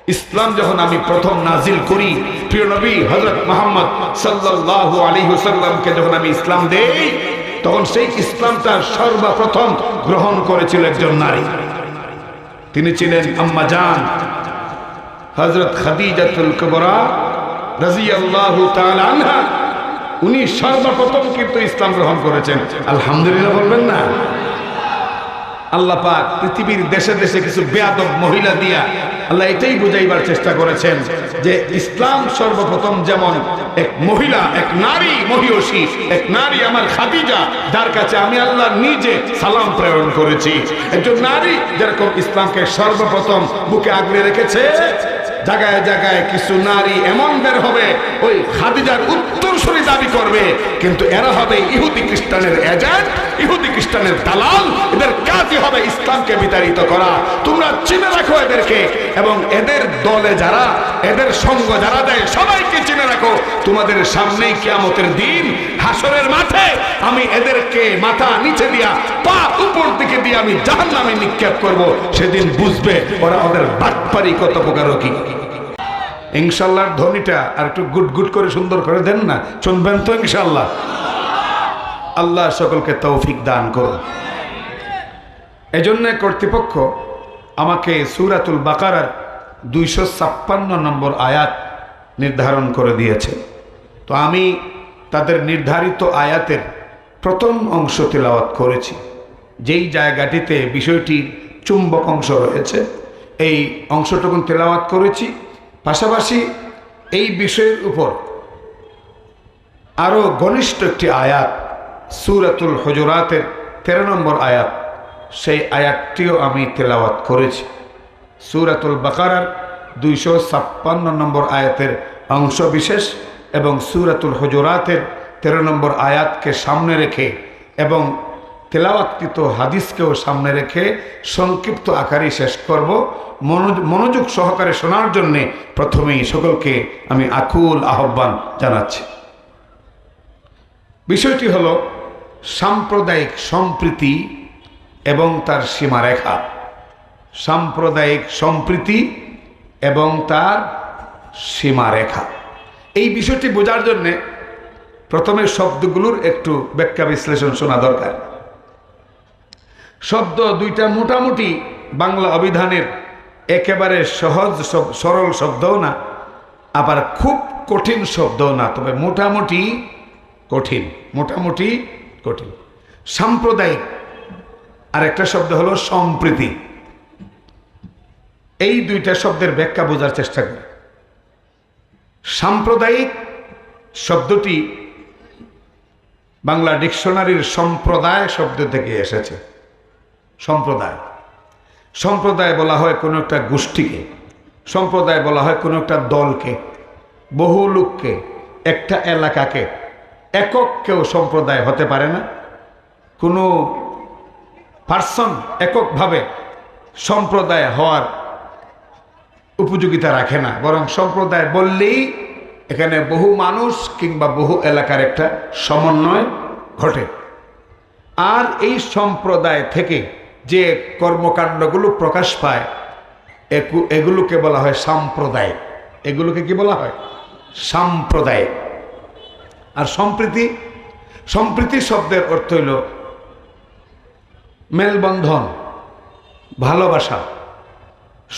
ইসলাম যখন আমি প্রথম নাজিল করি, প্রিয় নবী হযরত মুহাম্মদ সাল্লাল্লাহু আলাইহি ওয়াসাল্লামকে যখন আমি ইসলাম দেই, তখন সেই ইসলামটা সর্বপ্রথম গ্রহণ করেছিল একজন নারী। তিনি ছিলেন আম্মা জান হযরত খাদিজাতুল কুবরা রাদিয়াল্লাহু তাআলা আনহা। উনি সর্বপ্রথম কিন্তু ইসলাম গ্রহণ করেছেন। আলহামদুলিল্লাহ বলবেন না? আল্লাহ পাক পৃথিবীর দেশে দেশে কিছু বেয়াদব মহিলা দিয়া আল্লাহ এটাই বুঝাইবার চেষ্টা করেছেন যে ইসলাম সর্বপ্রথম যেমন এক মহিলা, এক নারী মহিষী, এক নারী আমার খাদিজা, যার কাছে আমি আল্লাহ নিজে সালাম প্রেরণ করেছি, একজন নারী যেরকম ইসলামকে সর্বপ্রথম বুকে আগলে রেখেছে, জায়গায় জায়গায় কিছু নারী এমন বের হবে ওই খাদিজার উত্তরসূরি দাবি করবে, কিন্তু এরা হবে ইহুদি খ্রিস্টানের এজেন্ট, ইহুদি খ্রিস্টানের দালাল। এদের কাজই হবে ইসলামকে বিতাড়িত করা। তোমরা চিনে রাখো এদেরকে, এবং এদের দলে যারা, এদের সঙ্গ যারা দেয় সবাইকে চিনে রাখো। তোমাদের সামনেই কিয়ামতের দিন হাসরের মাঠে আমি এদেরকে মাথা নিচে দিয়া পা উপর দিকে দিয়ে আমি জাহান্নামে নিক্ষেপ করব। সেদিন বুঝবে ওরা ওদের বাটপারি কত প্রকারও কি। ইনশাআল্লাহর ধ্বনিটা আর একটু গুট গুট করে সুন্দর করে দেন না, শুনবেন তো ইনশাআল্লাহ? আল্লাহ সকলকে তৌফিক দান করুন। এজন্য কর্তৃপক্ষ আমাকে সূরাতুল বাকারার 256 নম্বর আয়াত নির্ধারণ করে দিয়েছে। তো আমি তাদের নির্ধারিত আয়াতের প্রথম অংশ তেলাওয়াত করেছি। যেই জায়গাটিতে বিষয়টির চুম্বক অংশ রয়েছে এই অংশটুকু তেলাওয়াত করেছি। পাশাপাশি এই বিষয়ের উপর আরও ঘনিষ্ঠ একটি আয়াত সূরাতুল হুজুরাতের 13 নম্বর আয়াত, সেই আয়াতটিও আমি তেলাওয়াত করেছি। সূরাতুল বাকারার 256 নম্বর আয়াতের অংশ বিশেষ এবং সূরাতুল হুজুরাতের 13 নম্বর আয়াতকে সামনে রেখে এবং তেলাওয়াতকৃত হাদিসকেও সামনে রেখে সংক্ষিপ্ত আকারে শেষ করব। মনোযোগ সহকারে শোনার জন্যে প্রথমেই সকলকে আমি আকুল আহ্বান জানাচ্ছি। বিষয়টি হলো সাম্প্রদায়িক সম্প্রীতি এবং তার সীমারেখা। সাম্প্রদায়িক সম্প্রীতি এবং তার সীমারেখা, এই বিষয়টি বোঝার জন্যে প্রথমে শব্দগুলোর একটু ব্যাখ্যা বিশ্লেষণ শোনা দরকার। শব্দ দুইটা মোটামুটি বাংলা অভিধানের একেবারে সহজ সরল শব্দও না, আবার খুব কঠিন শব্দও না, তবে মোটামুটি কঠিন, মোটামুটি কঠিন। সাম্প্রদায়িক আর একটা শব্দ হলো সম্প্রীতি। এই দুইটা শব্দের ব্যাখ্যা বোঝার চেষ্টা করি। সাম্প্রদায়িক শব্দটি বাংলা ডিকশনারির সম্প্রদায় শব্দ থেকে এসেছে। সম্প্রদায়, সম্প্রদায় বলা হয় কোনো একটা গোষ্ঠীকে, সম্প্রদায় বলা হয় কোনো একটা দলকে, বহু লোককে, একটা এলাকাকে। একক কেউ সম্প্রদায় হতে পারে না। কোনো পার্সন এককভাবে সম্প্রদায় হওয়ার উপযোগিতা রাখে না, বরং সম্প্রদায় বললেই এখানে বহু মানুষ কিংবা বহু এলাকার একটা সমন্বয় ঘটে। আর এই সম্প্রদায় থেকে যে কর্মকাণ্ডগুলো প্রকাশ পায় এগুলোকে বলা হয় সাম্প্রদায়িক। এগুলোকে কি বলা হয়? সাম্প্রদায়িক। আর সম্প্রীতি, সম্প্রীতি শব্দের অর্থ হইল মেলবন্ধন, ভালোবাসা,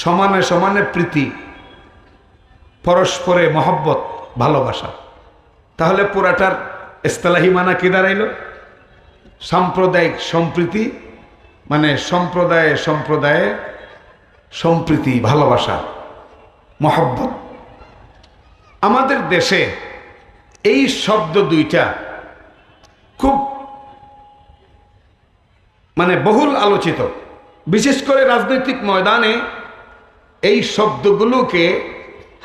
সমানে সমানে প্রীতি, পরস্পরে মহব্বত, ভালোবাসা। তাহলে পুরাটার ইস্তিলাহি মানা কি দাঁড়াইল? সাম্প্রদায়িক সম্প্রীতি মানে সম্প্রদায়ে সম্প্রদায়ে সম্প্রীতি, ভালোবাসা, মহব্বত। আমাদের দেশে এই শব্দ দুইটা খুব বহুল আলোচিত। বিশেষ করে রাজনৈতিক ময়দানে এই শব্দগুলোকে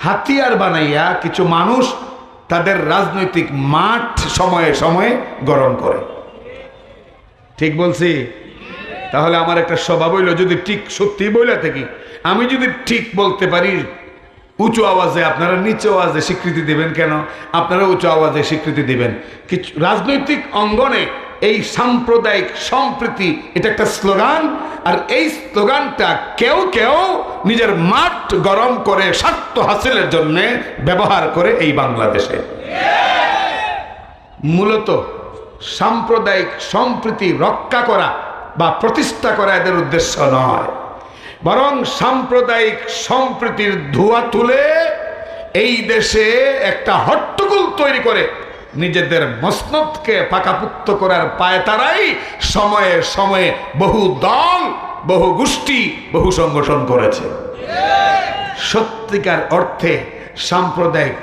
হাতিয়ার বানাইয়া কিছু মানুষ তাদের রাজনৈতিক মাঠ সময়ে সময়ে গরম করে। ঠিক বলছি? তাহলে আমার একটা স্বভাব হইল, যদি ঠিক সত্যি বলে থাকি, আমি যদি ঠিক বলতে পারি উঁচু আওয়াজে, আপনারা নিচু আওয়াজে স্বীকৃতি দিবেন কেন? আপনারা উঁচু আওয়াজে স্বীকৃতি দিবেন। কিছু রাজনৈতিক অঙ্গনে এই সাম্প্রদায়িক সম্প্রীতি এটা একটা স্লোগান, আর এই স্লোগানটা কেউ কেউ নিজের মাঠ গরম করে স্বার্থ হাসিলের জন্য ব্যবহার করে এই বাংলাদেশে। মূলত সাম্প্রদায়িক সম্প্রীতি রক্ষা করা বা প্রতিষ্ঠা করা এদের উদ্দেশ্য নয়, বরং সাম্প্রদায়িক সম্প্রীতির ধোঁয়া তুলে এই দেশে একটা হট্টগোল তৈরি করে নিজেদের মসনদকে পাকাপুক্ত করার পায়তারাই সময়ে সময়ে বহু দল, বহু গোষ্ঠী, বহু সংগঠন করেছে। সত্যিকার অর্থে সাম্প্রদায়িক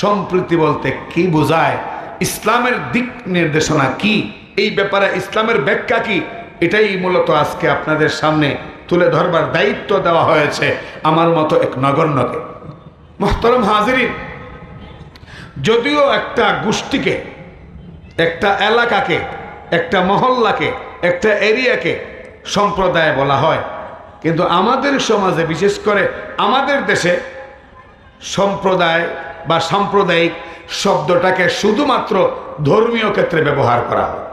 সম্প্রীতি বলতে কি বোঝায়, ইসলামের দিক নির্দেশনা কি, এই ব্যাপারে ইসলামের ব্যাখ্যা কি, এটাই মূলত আজকে আপনাদের সামনে তুলে ধরবার দায়িত্ব দেওয়া হয়েছে আমার মতো এক নগণ্যকে। মুহতারাম হাজিরিন, যদিও একটা গোষ্ঠীকে, একটা এলাকাকে, একটা মহল্লাকে, একটা এরিয়াকে সম্প্রদায় বলা হয়, কিন্তু আমাদের সমাজে, বিশেষ করে আমাদের দেশে সম্প্রদায় বা সাম্প্রদায়িক শব্দটাকে শুধুমাত্র ধর্মীয় ক্ষেত্রে ব্যবহার করা হয়,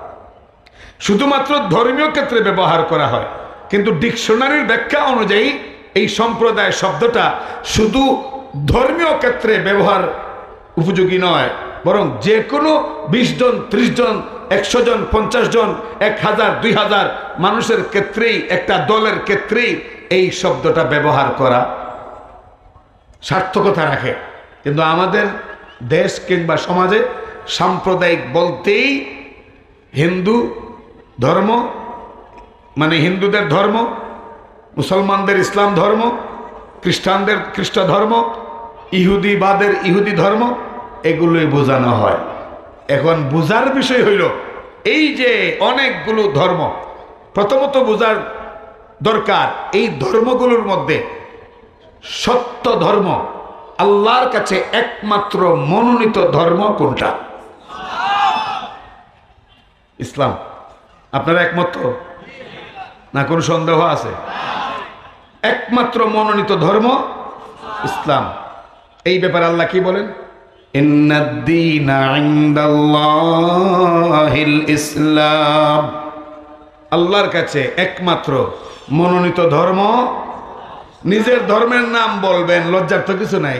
শুধুমাত্র ধর্মীয় ক্ষেত্রে ব্যবহার করা হয়। কিন্তু ডিকশনারির ব্যাখ্যা অনুযায়ী এই সম্প্রদায় শব্দটা শুধু ধর্মীয় ক্ষেত্রে ব্যবহার উপযোগী নয়, বরং যে কোনো 20 জন, 30 জন, 100 জন, 50 জন, 1000, 2000 মানুষের ক্ষেত্রেই, একটা দলের ক্ষেত্রেই এই শব্দটা ব্যবহার করা সার্থকতা রাখে। কিন্তু আমাদের দেশ কিংবা সমাজে সাম্প্রদায়িক বলতেই হিন্দু ধর্ম মানে হিন্দুদের ধর্ম, মুসলমানদের ইসলাম ধর্ম, খ্রিস্টানদের খ্রিস্ট ধর্ম, ইহুদিবাদের ইহুদি ধর্ম, এগুলোই বোঝানো হয়। এখন বোঝার বিষয় হইল এই যে অনেকগুলো ধর্ম, প্রথমত বোঝার দরকার এই ধর্মগুলোর মধ্যে সত্য ধর্ম, আল্লাহর কাছে একমাত্র মনোনীত ধর্ম কোনটা? ইসলাম। আপনারা একমত না? কোনো সন্দেহ আছে? একমাত্র মনোনীত ধর্ম ইসলাম। এই ব্যাপারে আল্লাহ কি বলেন? ইন্নাদ-দীনা ইনদাল্লাহিল ইসলাম। আল্লাহর কাছে একমাত্র মনোনীত ধর্ম। নিজের ধর্মের নাম বলবেন, লজ্জার তো কিছু নাই,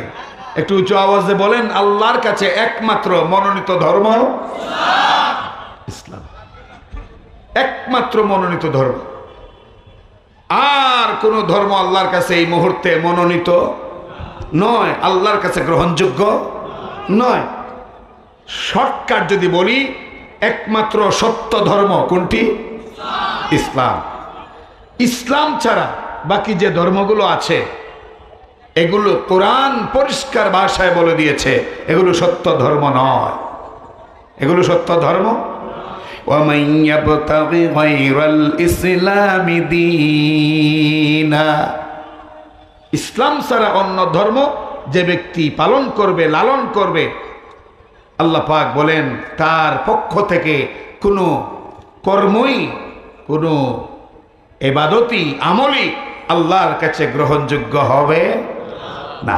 একটু উঁচু আওয়াজে বলেন, আল্লাহর কাছে একমাত্র মনোনীত ধর্ম ইসলাম। একমাত্র মনোনীত ধর্ম। আর কোন ধর্ম আল্লাহর কাছে এই মুহূর্তে মনোনীত নয়, আল্লাহর কাছে গ্রহণযোগ্য নয়। শর্টকাট যদি বলি, একমাত্র সত্য ধর্ম কোনটি? ইসলাম। ইসলাম ছাড়া বাকি যে ধর্মগুলো আছে এগুলো কোরআন পরিষ্কার ভাষায় বলে দিয়েছে এগুলো সত্য ধর্ম নয়, এগুলো সত্য ধর্ম। وَمَنْ يَبْتَغِ غَيْرَ الْإِسْلَامِ دِينًا, ইসলাম ছাড়া অন্য ধর্ম যে ব্যক্তি পালন করবে, লালন করবে, আল্লাহ পাক বলেন তার পক্ষ থেকে কোনো কর্মই, কোনো ইবাদতই, আমলই আল্লাহর কাছে গ্রহণযোগ্য হবে না।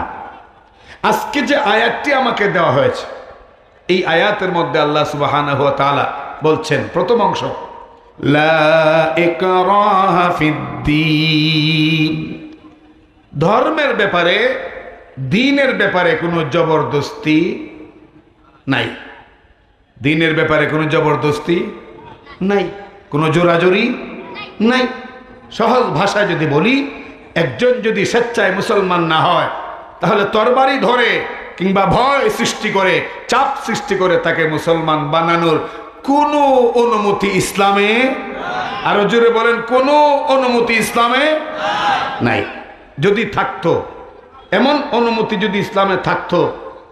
আজকে যে আয়াতটি আমাকে দেওয়া হয়েছে, এই আয়াতের মধ্যে আল্লাহ সুবহানাহু ওয়া তাআলা বলছেন, প্রথম অংশ, লা ইকরাহা ফিদ্দীন, ধর্মের ব্যাপারে, দ্বীনের ব্যাপারে কোনো জবরদস্তি নাই। দ্বীনের ব্যাপারে কোনো জবরদস্তি নাই, কোনো জোরাজুরি নাই। সহজ ভাষায় যদি বলি, একজন যদি স্বেচ্ছায় মুসলমান না হয়, তাহলে তরবারি ধরে কিংবা ভয় সৃষ্টি করে, চাপ সৃষ্টি করে তাকে মুসলমান বানানোর কোনো অনুমতি ইসলামে, আরো জোরে বলেন, কোনো অনুমতি ইসলামে নাই। যদি থাকতো, এমন অনুমতি যদি ইসলামে থাকতো,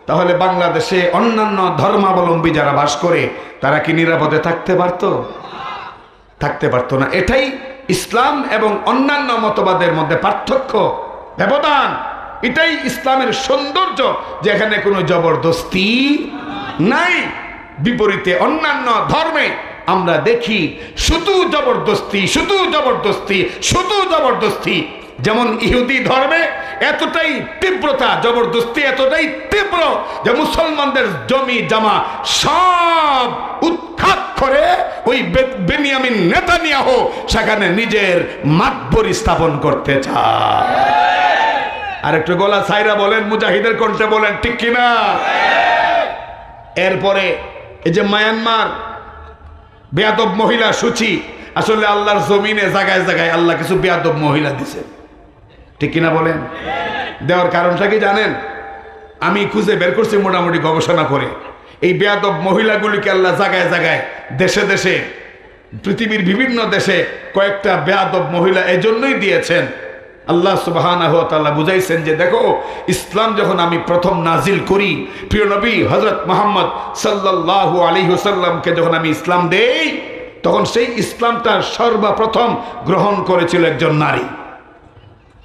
তাহলে বাংলাদেশে অন্যান্য ধর্মাবলম্বী যারা বাস করে তারা কি নিরাপদে থাকতে পারতো? থাকতে পারতো না। এটাই ইসলাম এবং অন্যান্য মতবাদের মধ্যে পার্থক্য, ব্যবধান। এটাই ইসলামের সৌন্দর্য, যেখানে কোনো জবরদস্তি নাই। বিপরীতে অন্যান্য ধর্মে আমরা দেখি শুধু জবরদস্তি, শুধু জবরদস্তি, শুধু জবরদস্তি। যেমন ইহুদি ধর্মে এতটাই তীব্রতা, জবরদস্তি এতটাই তীব্র যে মুসলমানদের জমি জমা সব উৎখাত করে ওই বেনিয়ামিন নেতানিয়াহু সেখানে নিজের মাতবরি স্থাপন করতে চায়। আর একটু গলা ছাইরা বলেন, মুজাহিদের কণ্ঠে বলেন, ঠিক কিনা? এরপরে এই যে মায়ানমার বেয়াদব মহিলা সূচি, আসলে আল্লাহর জমিনে জায়গায় জায়গায় আল্লাহ কিছু বেয়াদব মহিলা দিছে, ঠিক কিনা বলেন? দেওয়ার কারণটা কি জানেন? আমি খুঁজে বের করছি মোটামুটি গবেষণা করে। এই বেয়াদব মহিলাগুলিকে আল্লাহ জায়গায় জায়গায় দেশে দেশে পৃথিবীর বিভিন্ন দেশে কয়েকটা বেয়াদব মহিলা এজন্যই দিয়েছেন। আল্লাহ সুবহানাহু ওয়া তাআলা বুঝাইছেন যে দেখো, ইসলাম যখন আমি প্রথম নাজিল করি, প্রিয় নবী হযরত মুহাম্মদ সাল্লাল্লাহু আলাইহি ওয়াসাল্লামকে যখন আমি ইসলাম দেই, তখন সেই ইসলামটা সর্বপ্রথম গ্রহণ করেছিল একজন নারী।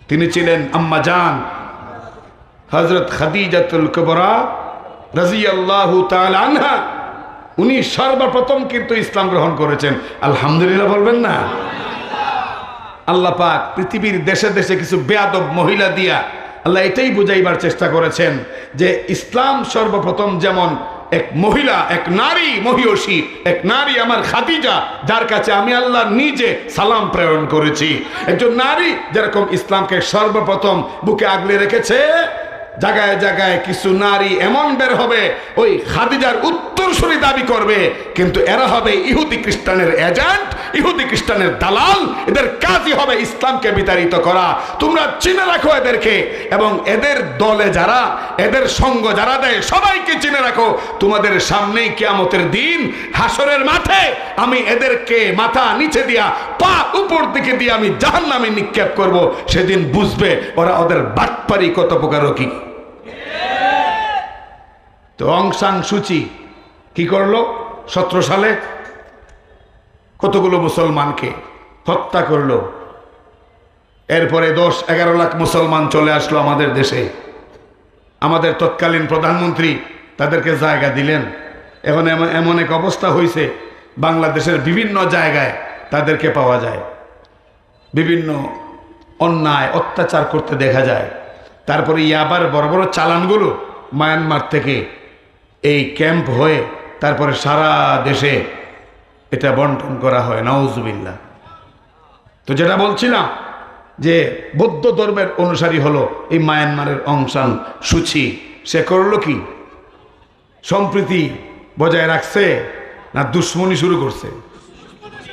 তিনি ছিলেন আম্মা জান হযরত খাদিজাতুল কুবরা রাদিয়াল্লাহু তাআলা আনহা। উনি সর্বপ্রথম কিন্তু ইসলাম গ্রহণ করেছেন। আলহামদুলিল্লাহ বলবেন না? আল্লাহ পাক পৃথিবীর দেশে দেশে কিছু বেয়াদব মহিলা দিয়া আল্লাহ এটাই বুঝাইবার চেষ্টা করেছেন যে ইসলাম সর্বপ্রথম যেমন এক মহিলা, এক নারী মহিয়সী, এক নারী আমার খাদিজা, যার কাছে আমি আল্লাহ নিজে সালাম প্রেরণ করেছি, একজন নারী যেরকম ইসলামকে সর্বপ্রথম বুকে আগলে রেখেছে, জায়গায় জায়গায় কিছু নারী এমন বের হবে ওই খাদিজার উত্তরসূরি দাবি করবে, কিন্তু এরা হবে ইহুদি খ্রিস্টানের এজেন্ট, ইহুদি খ্রিস্টানের দালাল। এদের কাজই হবে ইসলামকে বিতাড়িত করা। তোমরা চিনে রাখো এদেরকে, এবং এদের দলে যারা, এদের সঙ্গ যারা দেয় সবাইকে চিনে রাখো। তোমাদের সামনেই কিয়ামতের দিন হাসরের মাঠে আমি এদেরকে মাথা নিচে দিয়া পা উপর দিকে দিয়ে আমি জাহান্নামে নিক্ষেপ করব। সেদিন বুঝবে ওরা ওদের বাটপারি কত প্রকারও কি। তো অং সান সুচি কি করলো? 17 সালে কতগুলো মুসলমানকে হত্যা করলো। এরপরে 10-11 লাখ মুসলমান চলে আসলো আমাদের দেশে। আমাদের তৎকালীন প্রধানমন্ত্রী তাদেরকে জায়গা দিলেন। এখন এমন এক অবস্থা হয়েছে, বাংলাদেশের বিভিন্ন জায়গায় তাদেরকে পাওয়া যায়, বিভিন্ন অন্যায় অত্যাচার করতে দেখা যায়। তারপরে ইয়াবার বড় বড় চালানগুলো মায়ানমার থেকে এই ক্যাম্প হয়ে তারপরে সারা দেশে এটা বন্টন করা হয়। নাউজুবিল্লাহ। তো যেটা বলছিলাম যে বৌদ্ধ ধর্মের অনুসারী হলো এই মায়ানমারের অং সান সুচি। সে করলো কি? সম্প্রীতি বজায় রাখছে না দুশ্মনী শুরু করছে?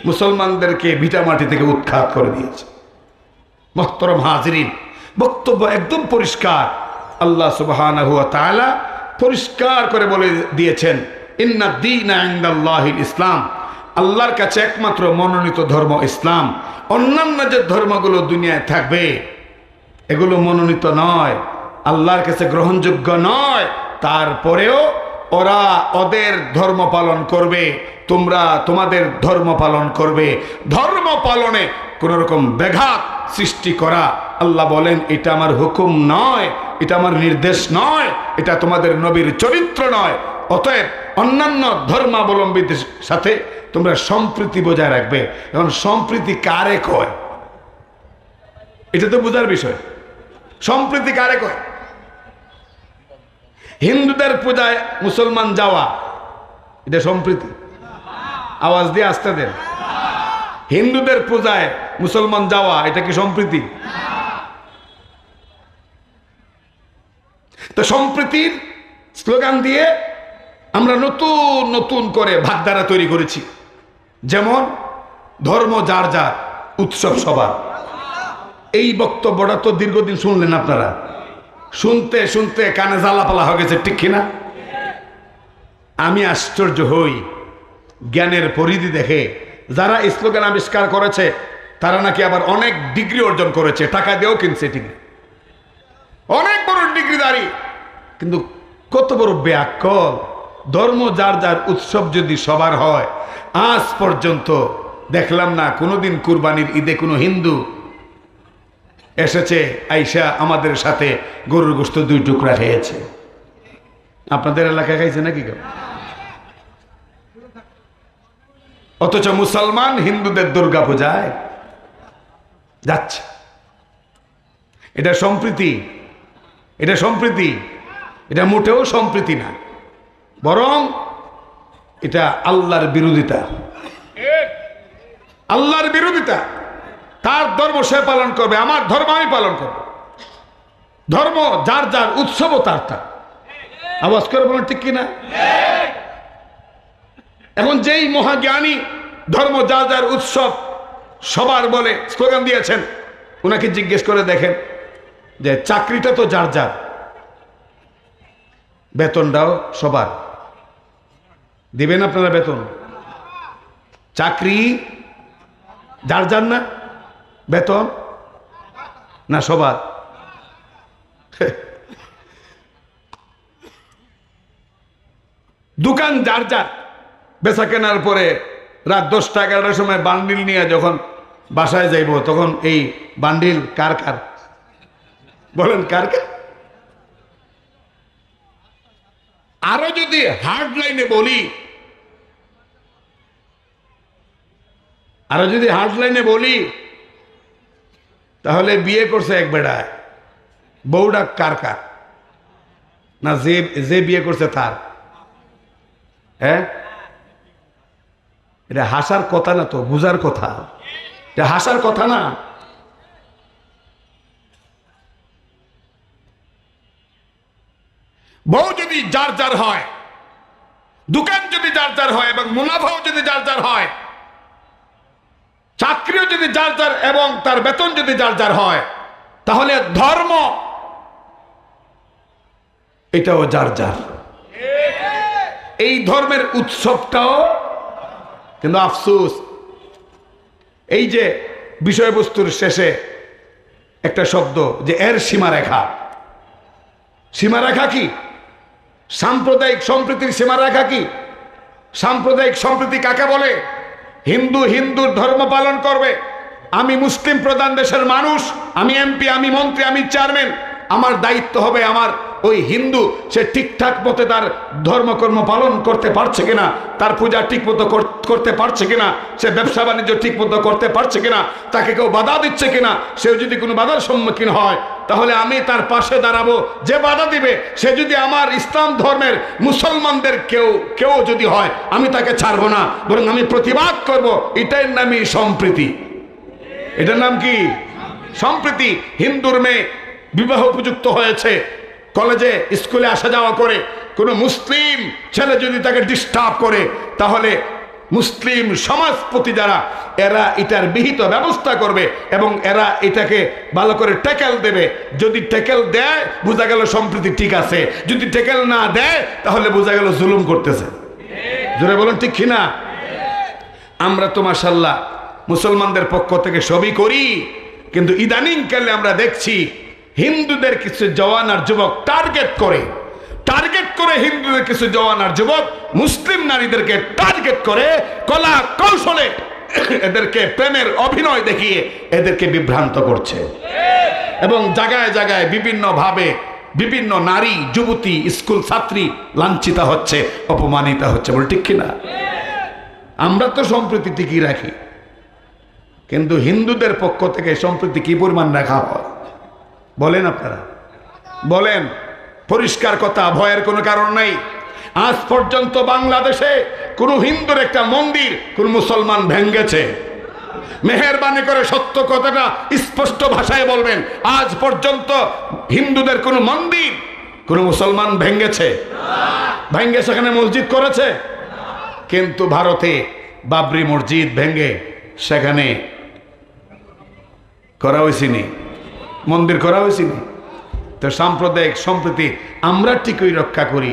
মুসলমানদেরকে ভিটামাটি থেকে উৎখাত করে দিয়েছে। মুহতারাম হাজিরিন, বক্তব্য একদম পরিষ্কার। আল্লাহ সুবহানাহু ওয়া তাআলা পরিষ্কার করে বলে দিয়েছেন, ইন্না দীনা ইনদাল্লাহিল ইসলাম। আল্লাহর কাছে একমাত্র মনোনীত ধর্ম ইসলাম। অন্যান্য যে ধর্মগুলো দুনিয়ায় থাকবে এগুলো মনোনীত নয়, আল্লাহর কাছে গ্রহণযোগ্য নয়। তারপরেও ওরা ওদের ধর্ম পালন করবে, তোমরা তোমাদের ধর্ম পালন করবে। ধর্ম পালনে কোন রকম ব্যাঘাত সৃষ্টি করা, আল্লাহ বলেন এটা আমার হুকুম নয়, এটা আমার নির্দেশ নয়, এটা তোমাদের নবীর চরিত্র নয়। অতএব অন্যান্য ধর্মাবলম্বীদের সাথে তোমরা সম্প্রীতি বজায় রাখবে। এখন সম্প্রীতি কারে কয়? এটা তো বোঝার বিষয়। সম্প্রীতি কারে কয়? হিন্দুদের পূজায় মুসলমান যাওয়া এটা সম্প্রীতি? আওয়াজ দিয়ে আসতে দেন। হিন্দুদের পূজায় মুসলমান যাওয়া এটা কি সম্প্রীতি? তো সম্প্রীতির স্লোগান দিয়ে আমরা নতুন নতুন করে ভাগধারা তৈরি করেছি। যেমন ধর্ম যার যার, উৎসব সবার। এই বক্তব্যটা তো দীর্ঘদিন শুনলেন আপনারা, শুনতে শুনতে কানে জ্বালাপালা হয়ে গেছে, ঠিক কিনা? আমি আশ্চর্য হই জ্ঞানের পরিধি দেখে। যারা স্লোগান আবিষ্কার করেছে তারা নাকি আবার অনেক ডিগ্রি অর্জন করেছে, টাকা দিয়েও কিনছে ডিগ্রি, অনেক বড় ডিগ্রিধারী। কিন্তু কত বড় ব্যাকল! ধর্ম যার যার, উৎসব যদি সবার হয়, আজ পর্যন্ত দেখলাম না কোনোদিন কুরবানির ঈদে কোনো হিন্দু এসেছে আইসা আমাদের সাথে গরুর গোশত 2 টুকরা খেয়েছে। আপনাদের এলাকায় খাইছে নাকি কেউ? অথচ মুসলমান হিন্দুদের দুর্গা পূজায় যাচ্ছে। এটা সম্প্রীতি? এটা সম্প্রীতি? এটা মোটেও সম্প্রীতি না, বরং এটা আল্লাহর বিরোধিতা। আল্লাহর বিরোধিতা, তার ধর্ম সে পালন করবে, আমার ধর্ম আমি পালন করব। ধর্ম যার যার, উৎসবও তার তার। আওয়াজ করে বলেন ঠিক কিনা? এখন যেই মহাজ্ঞানী ধর্ম যার যার উৎসব সবার বলে স্লোগান দিয়েছেন, ওনাকে জিজ্ঞেস করে দেখেন যে চাকরিটা তো যার যার, বেতনটাও সবার। দিবেন আপনারা বেতন? চাকরি যার যার না, বেতন না সবার? দোকান যার যার, বেচা কেনার পরে রাত 10টা 11টার সময় বান্ডিল নিয়ে যখন বাসায় যাইব, তখন এই বান্ডিল কার কার? বলেন কার কার? আরো যদি হার্ড লাইনে বলি, তাহলে বিয়ে করছে এক বেড়ায়, বউটা কার কার? না যে বিয়ে করছে তার? হ্যাঁ, এটা হাসার কথা না, তো বুঝার কথা। এটা হাসার কথা না। বউ যদি যার যার হয়, দোকান যদি যার যার হয়, এবং মুনাফাও যদি যার যার হয়, চাকরিও যদি যার যার এবং তার বেতন যদি যার যার হয়, তাহলে ধর্ম এটাও যার যার। এই ধর্মের উৎসবটাও, কিন্তু আফসোস এই যে বিষয়বস্তুর শেষে একটা শব্দ, যে এর সীমারেখা। সীমারেখা কি? সাম্প্রদায়িক সম্প্রীতির সীমারেখা কি? সাম্প্রদায়িক সম্প্রীতি কাকে বলে? হিন্দু হিন্দুর ধর্ম পালন করবে, আমি মুসলিম প্রধান দেশের মানুষ, আমি এমপি, আমি মন্ত্রী, আমি চেয়ারম্যান, আমার দায়িত্ব হবে আমার ওই হিন্দু সে ঠিকঠাক মতো তার ধর্মকর্ম পালন করতে পারছে কিনা, তার পূজা ঠিক মতো করতে পারছে কিনা, সে ব্যবসা বাণিজ্য ঠিক মতো করতে পারছে কিনা, তাকে কেউ বাধা দিচ্ছে কিনা। সেও যদি কোনো বাধার সম্মুখীন হয়, তাহলে আমি তার পাশে দাঁড়াবো। যে বাধা দিবে সে যদি আমার ইসলাম ধর্মের মুসলমানদের কেউ যদি হয়, আমি তাকে ছাড়বো না, বরং আমি প্রতিবাদ করব। এটার নামই সম্প্রীতি। এটার নাম কি? সম্প্রীতি। হিন্দুর মেয়ে বিবাহ উপযুক্ত হয়েছে, কলেজে স্কুলে আসা যাওয়া করে, কোনো মুসলিম ছেলে যদি তাকে ডিস্টার্ব করে, তাহলে মুসলিম সমাজপতি যারা, এরা এটার বিহিত ব্যবস্থা করবে এবং এরা এটাকে ভালো করে ট্যাকেল দেবে। যদি ট্যাকেল দেয়, বোঝা গেল সম্প্রীতি ঠিক আছে। যদি ট্যাকেল না দেয়, তাহলে বোঝা গেল জুলুম করতেছে। জোরে বলুন ঠিক কিনা? আমরা তো মাশাআল্লাহ মুসলমানদের পক্ষ থেকে সবই করি, কিন্তু ইদানিং কালে আমরা দেখছি হিন্দুদের কিছু জওয়ান আর যুবক টার্গেট করে হিন্দুদের কিছু জওয়ান আর যুবক মুসলিম নারীদেরকে টার্গেট করে কলা কৌশলে এদেরকে প্রেমের অভিনয় দেখিয়ে এদেরকে বিভ্রান্ত করছে। এবং জায়গায় জায়গায় বিভিন্ন ভাবে বিভিন্ন নারী যুবতী স্কুল ছাত্রী লাঞ্ছিত হচ্ছে, অপমানিত হচ্ছে। বল ঠিক কিনা? আমরা তো সম্প্রীতি টিকিয়ে রাখি, কিন্তু হিন্দুদের পক্ষ থেকে সম্প্রীতি কি পরিমাণ রাখা হয় বলেন আপনারা? বলেন। পরিষ্কার কথা, ভয়ের কোনো কারণ নাই। আজ পর্যন্ত বাংলাদেশে কোন হিন্দুর একটা মন্দির কোন মুসলমান ভেঙ্গেছে? মেহেরবানি করে সত্য কথাটা স্পষ্ট ভাষায় বলবেন, আজ পর্যন্ত হিন্দুদের কোন মন্দির কোন মুসলমান ভেঙ্গেছে? ভেঙ্গে সেখানে মসজিদ করেছে? কিন্তু ভারতে বাবরি মসজিদ ভেঙ্গে সেখানে করা হয়েছিনি, মন্দির করা হয়েছিনি। তো সাম্প্রদায়িক সম্প্রীতি আমরা ঠিকই রক্ষা করি,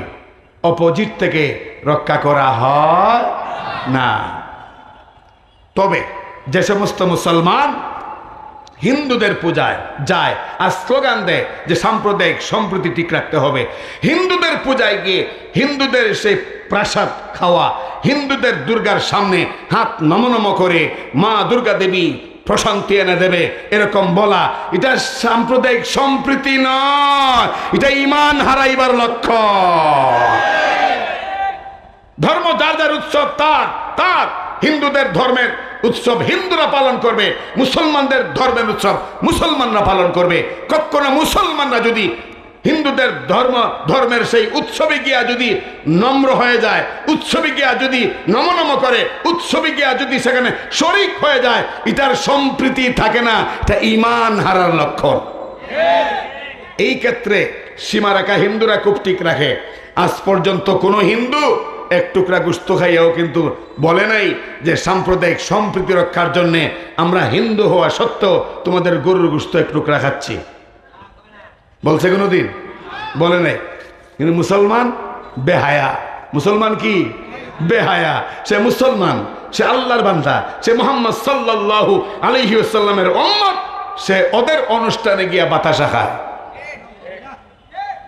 অপোজিট থেকে রক্ষা করা হয় না। তবে যে সমস্ত মুসলমান হিন্দুদের পূজায় যায় আর স্লোগান দেয় যে সাম্প্রদায়িক সম্প্রীতি ঠিক রাখতে হবে, হিন্দুদের পূজায় গিয়ে হিন্দুদের সেই প্রসাদ খাওয়া, হিন্দুদের দুর্গার সামনে হাত নমনম করে মা দুর্গা দেবী প্রশান্তি এনে দেবে এরকম বলা, এটা সাম্প্রদায়িক সম্প্রীতি নয়, এটা ঈমান হারাইবার লক্ষ্য। ধর্ম যার যার উৎসব তার হিন্দুদের ধর্মের উৎসব হিন্দুরা পালন করবে, মুসলমানদের ধর্মের উৎসব মুসলমানরা পালন করবে। কখনো মুসলমানরা যদি হিন্দুদের ধর্মের সেই উৎসবে গিয়া যদি নম্র হয়ে যায়, উৎসবে গিয়া যদি নম করে, উৎসবে গিয়া যদি সেখানে শরিক হয়ে যায়, এটার সম্প্রীতি থাকে না, এটা ঈমান হারার লক্ষণ। এই ক্ষেত্রে সীমারেখা হিন্দুরা খুব ঠিক রাখে। আজ পর্যন্ত কোনো হিন্দু এক টুকরা গোশত খাইয়াও কিন্তু বলে নাই যে সাম্প্রদায়িক সম্প্রীতি রক্ষার জন্যে আমরা হিন্দু হওয়া সত্ত্বেও তোমাদের গরুর গোশত এক টুকরা খাচ্ছি, বলছে কোনোদিন? বলে নাই। কিন্তু মুসলমান বেহায়া। মুসলমান কি বেহায়া? সে মুসলমান, সে আল্লাহর বান্দা, সে মুহাম্মদ সাল্লাল্লাহু আলাইহি ওয়াসাল্লামের উম্মত। সে ওদের অনুষ্ঠানে গিয়া বাতাসা খায়।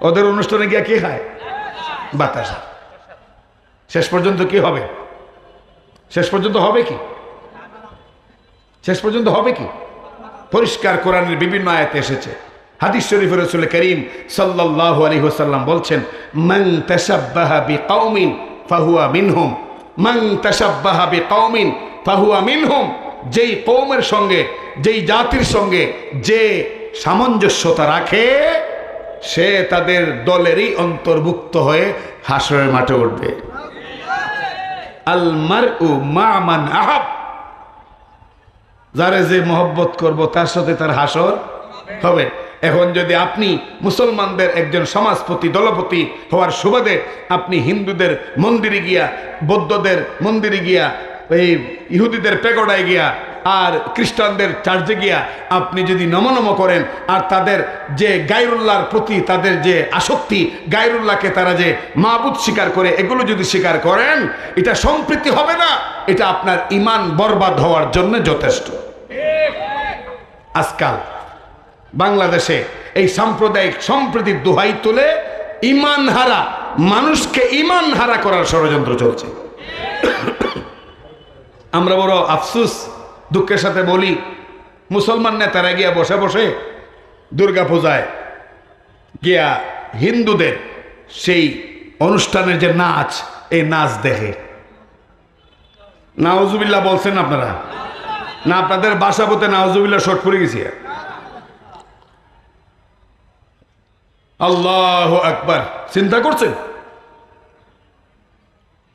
ওদের অনুষ্ঠানে গিয়া কি খায়? বাতাসা। শেষ পর্যন্ত কি হবে? শেষ পর্যন্ত হবে কি? শেষ পর্যন্ত হবে কি? পরিষ্কার কোরআনের বিভিন্ন আয়াতে এসেছে। হাদিস শরীফে রাসূল করিম সাল্লাল্লাহু আলাইহি ওয়াসাল্লাম বলছেন, মান তাশাব্বাহা বিকাউমিন ফাহুয়া মিনহুম, মান তাশাব্বাহা বিকাউমিন ফাহুয়া মিনহুম। যেই কওমের সঙ্গে, যেই জাতির সঙ্গে যে সামঞ্জস্যতা রাখে, সে তাদের দলেরই অন্তর্ভুক্ত হয়ে হাসরের মাঠে উঠবে। আল মারউ মা মান আহাব, যারে যে মহব্বত করব তার সাথে তার হাসর হবে। এখন যদি আপনি মুসলমানদের একজন সমাজপতি, দলপতি হওয়ার সুবাদে আপনি হিন্দুদের মন্দিরে গিয়া, বৌদ্ধদের মন্দিরে গিয়া, এই ইহুদিদের পেগোডায় গিয়া, আর খ্রিস্টানদের চার্চে গিয়া আপনি যদি নম করেন, আর তাদের যে গায়রুল্লাহর প্রতি তাদের যে আসক্তি, গায়রুল্লাহকে তারা যে মাবুদ স্বীকার করে, এগুলো যদি স্বীকার করেন, এটা সম্প্রীতি হবে না, এটা আপনার ঈমান বরবাদ হওয়ার জন্য যথেষ্ট। আজকাল বাংলাদেশে এই সাম্প্রদায়িক সম্প্রীতির দোহাই তুলে ঈমান হারা মানুষকে ঈমান হারা করার ষড়যন্ত্র চলছে। আমরা বড় আফসোস, দুঃখের সাথে বলি, মুসলমান নেতারা গিয়া বসে বসে দুর্গা পূজায় গিয়া হিন্দুদের সেই অনুষ্ঠানের যে নাচ, এই নাচ দেখে। নাউজুবিল্লাহ বলছেন আপনারা? না আপনাদের বাসা বলতে নাউজুবিল্লাহ শর্ট পড়ে গেছি? আল্লাহু আকবার। চিন্তা করছেন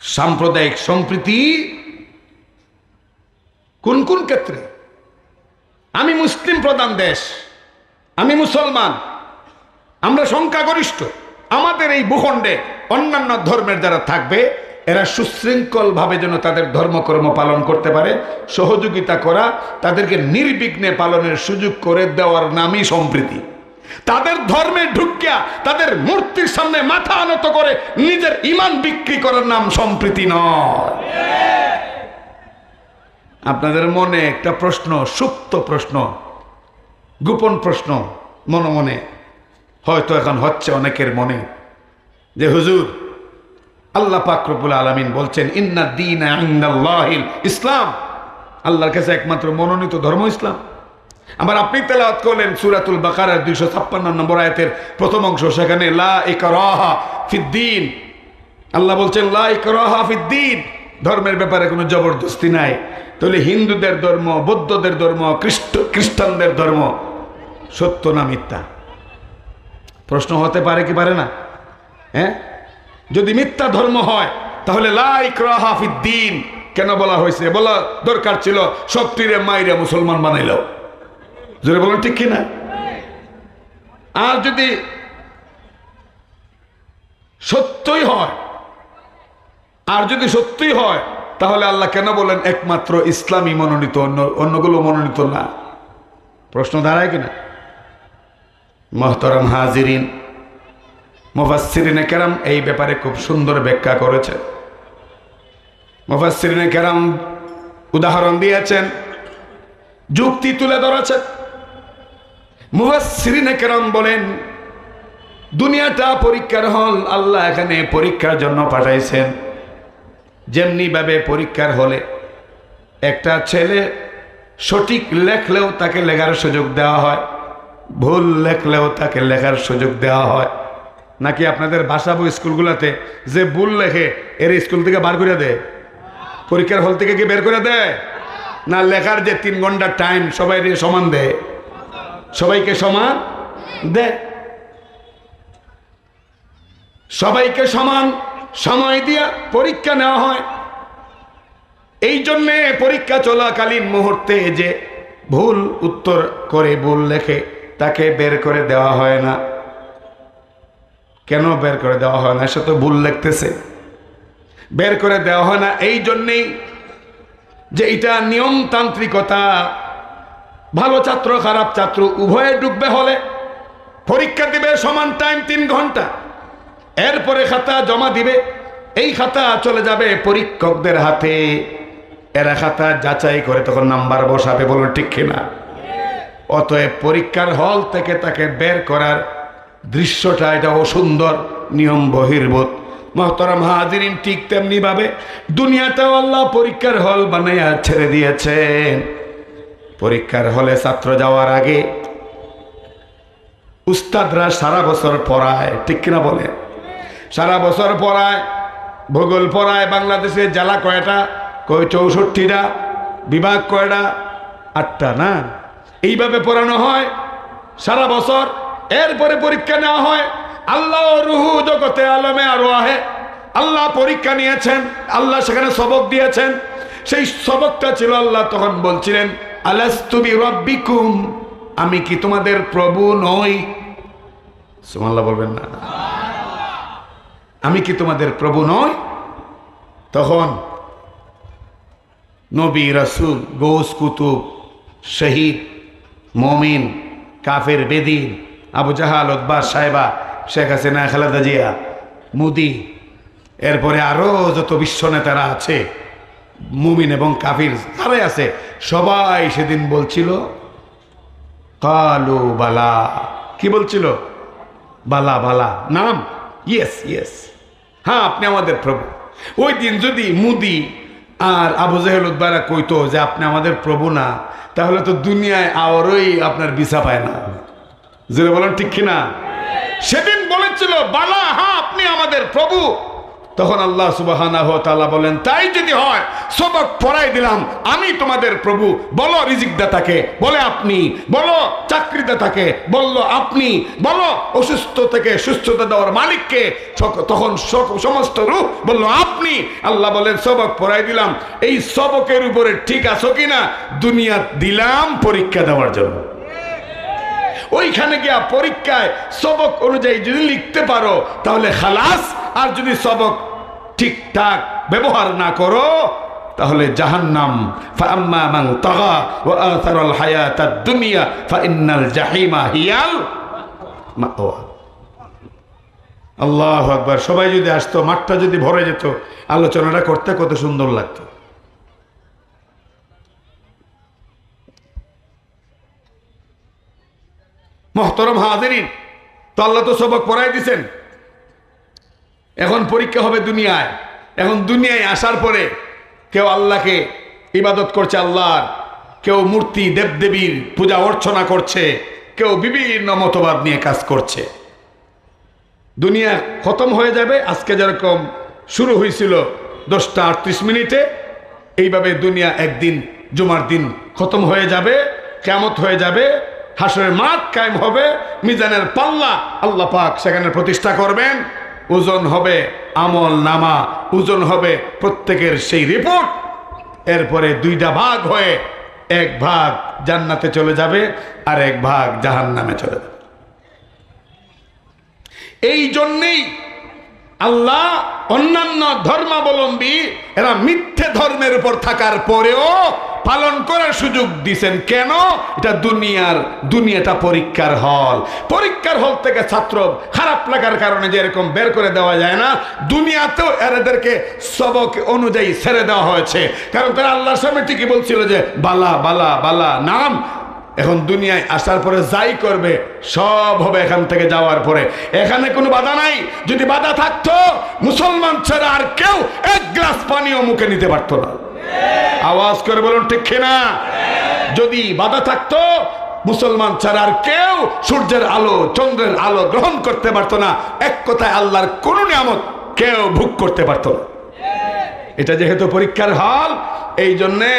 সাম্প্রদায়িক সম্প্রীতি কোন কোন ক্ষেত্রে? আমি মুসলিম প্রধান দেশ, আমি মুসলমান, আমরা সংখ্যাগরিষ্ঠ। আমাদের এই ভূখণ্ডে অন্যান্য ধর্মের যারা থাকবে, এরা সুশৃঙ্খল ভাবে যেন তাদের ধর্মকর্ম পালন করতে পারে, সহযোগিতা করা, তাদেরকে নির্বিঘ্নে পালনের সুযোগ করে দেওয়ার নামই সম্প্রীতি। তাদের ধর্মে ঢুকিয়া তাদের মূর্তির সামনে মাথা আনত করে নিজের ঈমান বিক্রি করার নাম সম্প্রীতি নয়। আপনাদের মনে একটা প্রশ্ন, সুপ্ত প্রশ্ন, গোপন প্রশ্ন মনে মনে হয়তো এখন হচ্ছে অনেকের মনে, যে হুজুর, আল্লাহ পাক রব্বুল আলামিন বলছেন ইন্না দীনা ইনদাল্লাহিল ইসলাম, আল্লাহর কাছে একমাত্র মনোনীত ধর্ম ইসলাম। আবার আপনি তেলাওয়াত করলেন সূরাতুল বাকারার 256 নম্বর আয়াতের প্রথম অংশ, সেখানে লা ইকরাহা ফিদ্দীন, আল্লাহ বলছেন লা ইকরাহা ফিদ্দীন, ধর্মের ব্যাপারে কোনো জবরদস্তি নাই। তাহলে হিন্দুদের ধর্ম, বৌদ্ধদের ধর্ম, খ্রিস্টানদের ধর্ম সত্য না মিথ্যা? প্রশ্ন হতে পারে কি পারে না? হ্যাঁ, যদি মিথ্যা ধর্ম হয় তাহলে লা ইকরাহা ফিদ্দীন কেন বলা হয়েছে? বলা দরকার ছিল সবটিরে মাইরে মুসলমান বানাইল। জোরে বলেন ঠিক কিনা? আর যদি সত্যই হয়, আর যদি সত্যই হয়, তাহলে আল্লাহ কেন বলেন একমাত্র ইসলামই মনোনীত, অন্যগুলো মনোনীত না? প্রশ্ন দাঁড়ায় কিনা? মুহতারাম হাজিরিন, মুফাসসিরিনে কেরাম এই ব্যাপারে খুব সুন্দর ব্যাখ্যা করেছেন। মুফাসসিরিনে কেরাম উদাহরণ দিয়েছেন, যুক্তি তুলে ধরেছেন। মুফাসসিরিনে কেরাম বলেন, দুনিয়াটা পরীক্ষার হল, আল্লাহ এখানে পরীক্ষার জন্য পাঠাইছেন। যেমনি ভাবে পরীক্ষার হলে একটা ছেলে সঠিক লেখলেও তাকে লেখার সুযোগ দেওয়া হয়, ভুল লেখলেও তাকে লেখার সুযোগ দেওয়া হয়। নাকি আপনাদের ভাষা বই স্কুলগুলোতে যে ভুল লেখে এর স্কুল থেকে বার করে দেয়? পরীক্ষার হল থেকে কি বের করে দেয়? না, লেখার যে 3 ঘন্টা টাইম সবাই সমান দেয়, সবাইকে সমান দেয়। সবাইকে সমান সময় দিয়া পরীক্ষা নেওয়া হয়। এই জন্যে পরীক্ষা চলাকালীন মুহূর্তে যে ভুল উত্তর করে ভুল লেখে তাকে বের করে দেওয়া হয় না। কেন বের করে দেওয়া হয় না? সে তো ভুল লিখতেছে, বের করে দেওয়া হয় না এই জন্যেই যে এটা নিয়মতান্ত্রিকতা। ভালো ছাত্র খারাপ ছাত্র উভয়ে ডুববে হলে পরীক্ষা দিবে সমান টাইম 3 ঘন্টা, এরপরে খাতা জমা দিবে। এই খাতা চলে যাবে পরীক্ষকদের হাতে, এরা খাতা যাচাই করে তখন নাম্বার বসাবে। বলুন ঠিক কিনা? অতএব পরীক্ষার হল থেকে তাকে বের করার দৃশ্যটা এটা অসুন্দর, নিয়ম বহির্ভূত। মুহতারাম হাজিরিন, ঠিক তেমনি ভাবে দুনিয়াতেও আল্লাহ পরীক্ষার হল বানাইয়া ছেড়ে দিয়েছেন। পরীক্ষার হলে ছাত্র যাওয়ার আগে উস্তাদরা সারা বছর পড়ায়, ঠিক কিনা বলে? সারা বছর পড়ায়, ভূগোল পড়ায়। বাংলাদেশের জেলা কয়টা? কই 64টা। বিভাগ কয়টা? 8টা না? এইভাবে পড়ানো হয় সারা বছর। এরপরে পরীক্ষা নেওয়া হয়। আল্লাহ রুহু জগতে আলমে আর ওয়াহে আল্লাহ পরীক্ষা নিয়েছেন, আল্লাহ সেখানে সবক দিয়েছেন। সেই সবকটা ছিল, আল্লাহ তখন বলছিলেন আলাস্তু বিরাব্বিকুম, আমি কি তোমাদের প্রভু নই? সুবহানাল্লাহ বলবেন না? আমি কি তোমাদের প্রভু নই? তখন নবী রাসূল, গৌস কুতুব, শহীদ, মুমিন, কাফের, বেদিন, আবু জাহাল, উতবা, সাহেবা, শেখ হাসিনা, খালেদা জিয়া, মোদি, এরপরে আরো যত বিশ্ব নেতারা আছে, মুমিন এবং কাফির যারাই আছে, সবাই সেদিন বলছিল কালু বালা। কি বলছিল? বালা বালা। নাম? ইয়েস ইয়েস, হ্যাঁ আপনি আমাদের প্রভু। ওই দিন যদি মুদি আর আবু জাহেল উতবারা কইতো যে আপনি আমাদের প্রভু না, তাহলে তো দুনিয়ায় আরোই আপনার ভিসা পায় না। যে বলেন ঠিক কিনা? সেদিন বলেছিল বালা, হ্যাঁ আপনি আমাদের প্রভু। তখন আল্লাহ সুবহানাহু ওয়া তাআলা বলেন, তাই যদি হয় সবক পড়াই দিলাম, আমি তোমাদের প্রভু। বলো রিজিক দাতাকে, বলে আপনি। বলো চাকরি দাতাকে, বললো আপনি। বলো অসুস্থ থেকে সুস্থতা দেওয়ার মালিককে, তখন সমস্ত রূহ বললো আপনি। আল্লাহ বলেন সবক পড়াই দিলাম, এই সবকের উপরে ঠিক আছো কিনা দুনিয়া দিলাম পরীক্ষা দেওয়ার জন্য। ওইখানে গিয়া পরীক্ষায় সবক অনুযায়ী যদি লিখতে পারো তাহলে খালাস, আর যদি সবক ঠিকঠাক ব্যবহার না করো তাহলে জাহান্নাম। ফাআম্মা মান তাগা ওয়া আথারাল হায়াতাদ দুনিয়া ফাইন্নাল জাহিমা হিয়াল মাওয়া। আল্লাহু আকবার। সবাই যদি আসতো, মাঠটা যদি ভরে যেত, আলোচনাটা করতে কত সুন্দর লাগতো। মুহতারাম হাজিরিন, তো আল্লাহ তো সবক পড়াই দিছেন, এখন পরীক্ষা হবে দুনিয়ায়। এখন দুনিয়ায় আসার পরে কেউ আল্লাহকে ইবাদত করছে আল্লাহর, কেউ মূর্তি দেবদেবীর পূজা অর্চনা করছে, কেউ বিভিন্ন মতবাদ নিয়ে কাজ করছে। দুনিয়া খতম হয়ে যাবে। আজকে যেরকম শুরু হয়েছিল 10টা 38 মিনিটে, এইভাবে দুনিয়া একদিন জুমার দিন খতম হয়ে যাবে, কিয়ামত হয়ে যাবে, হাসরের মাঠ কায়েম হবে, মিজানের পাল্লা আল্লাহ পাক সেখানে প্রতিষ্ঠা করবেন। ওজন হবে আমল নামা, ওজন হবে প্রত্যেকের সেই রিপোর্ট। এরপরে 2টা ভাগ হয়ে এক ভাগ জান্নাতে চলে যাবে আর এক ভাগ জাহান্নামে চলে যাবে। এই জন্যেই আল্লাহ অন্যান্য ধর্মাবলম্বী এরা মিথ্যে ধর্মের উপর থাকার পরেও পালন করার সুযোগ দিয়েছেন। কেন? এটা দুনিয়াটা পরীক্ষার হল। পরীক্ষার হল থেকে ছাত্র খারাপ লাগার কারণে যেরকম বের করে দেওয়া যায় না, দুনিয়াতেও এদেরকে সবক অনুযায়ী ছেড়ে দেওয়া হয়েছে। কারণ তারা আল্লাহর সামনে ঠিকই বলছিল যে বালা বালা বালা নাম। এখন দুনিয়ায় আসার পরে যাই করবে সব হবে এখান থেকে যাওয়ার পরে। এখানে কোনো বাধা নাই। যদি বাধা থাকতো মুসলমান ছাড়া আর কেউ এক গ্লাস পানিও মুখে নিতে পারতো না। আওয়াজ করে বলুন ঠিক কিনা? যদি বাধা থাকতো মুসলমান ছাড়া আর কেউ সূর্যের আলো চন্দ্রের আলো গ্রহণ করতে পারতো না। এক কথায় আল্লাহর কোন নিয়ামত কেউ ভোগ করতে পারতো না। এটা যেহেতু পরীক্ষার হল, এই জন্যে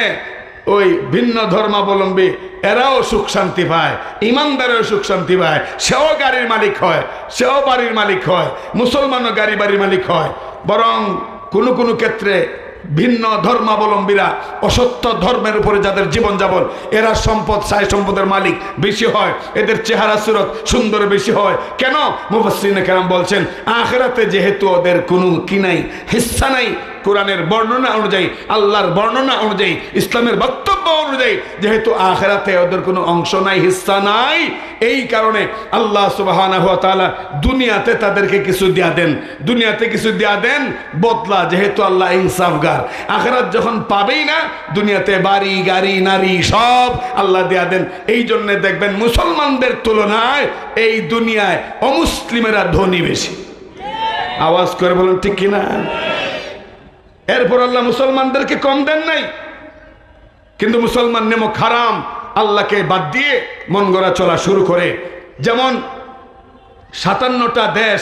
ওই ভিন্ন ধর্মাবলম্বী এরাও সুখ শান্তি পায়, ইমানদারেও সুখ শান্তি পায়, সেও গাড়ির মালিক হয়, সেও বাড়ির মালিক হয়, মুসলমানও গাড়ি বাড়ির মালিক হয়। বরং কোনো কোনো ক্ষেত্রে ভিন্ন ধর্মাবলম্বীরা অসত্য ধর্মের উপরে যাদের জীবনযাপন, এরা সম্পদ সাই সম্পদের মালিক বেশি হয়, এদের চেহারা সুরত সুন্দর বেশি হয়। কেন? মুফাসসিরিনে কেরাম বলছেন আখিরাতে যেহেতু ওদের কোনো কি নাই, হিস্সা নাই, কোরআনের বর্ণনা অনুযায়ী, আল্লাহর বর্ণনা অনুযায়ী, ইসলামের বক্তব্য অনুযায়ী যেহেতু আখিরাতে ওদের কোনো অংশ নাই, হিস্সা নাই, এই কারণে আল্লাহ সুবহানাহু ওয়া তাআলা দুনিয়াতে তাদেরকে কিছু দিয়া দেন, দুনিয়াতে কিছু দিয়া দেন বদলা, যেহেতু আল্লাহ ইনসাফগার। আখিরাত যখন পাবেই না, দুনিয়াতে বাড়ি গাড়ি নারী সব আল্লাহ দিয়া দেন। এই জন্য দেখবেন মুসলমানদের তুলনায় এই দুনিয়ায় অমুসলিমেরা ধনী বেশি। আওয়াজ করে বলুন ঠিক কিনা? এরপর আল্লাহ মুসলমানদেরকে কম দেন নাই, কিন্তু মুসলমান নেমক হারাম আল্লাহকে বাদ দিয়ে মন গড়া চলা শুরু করে। যেমন 57টা দেশ,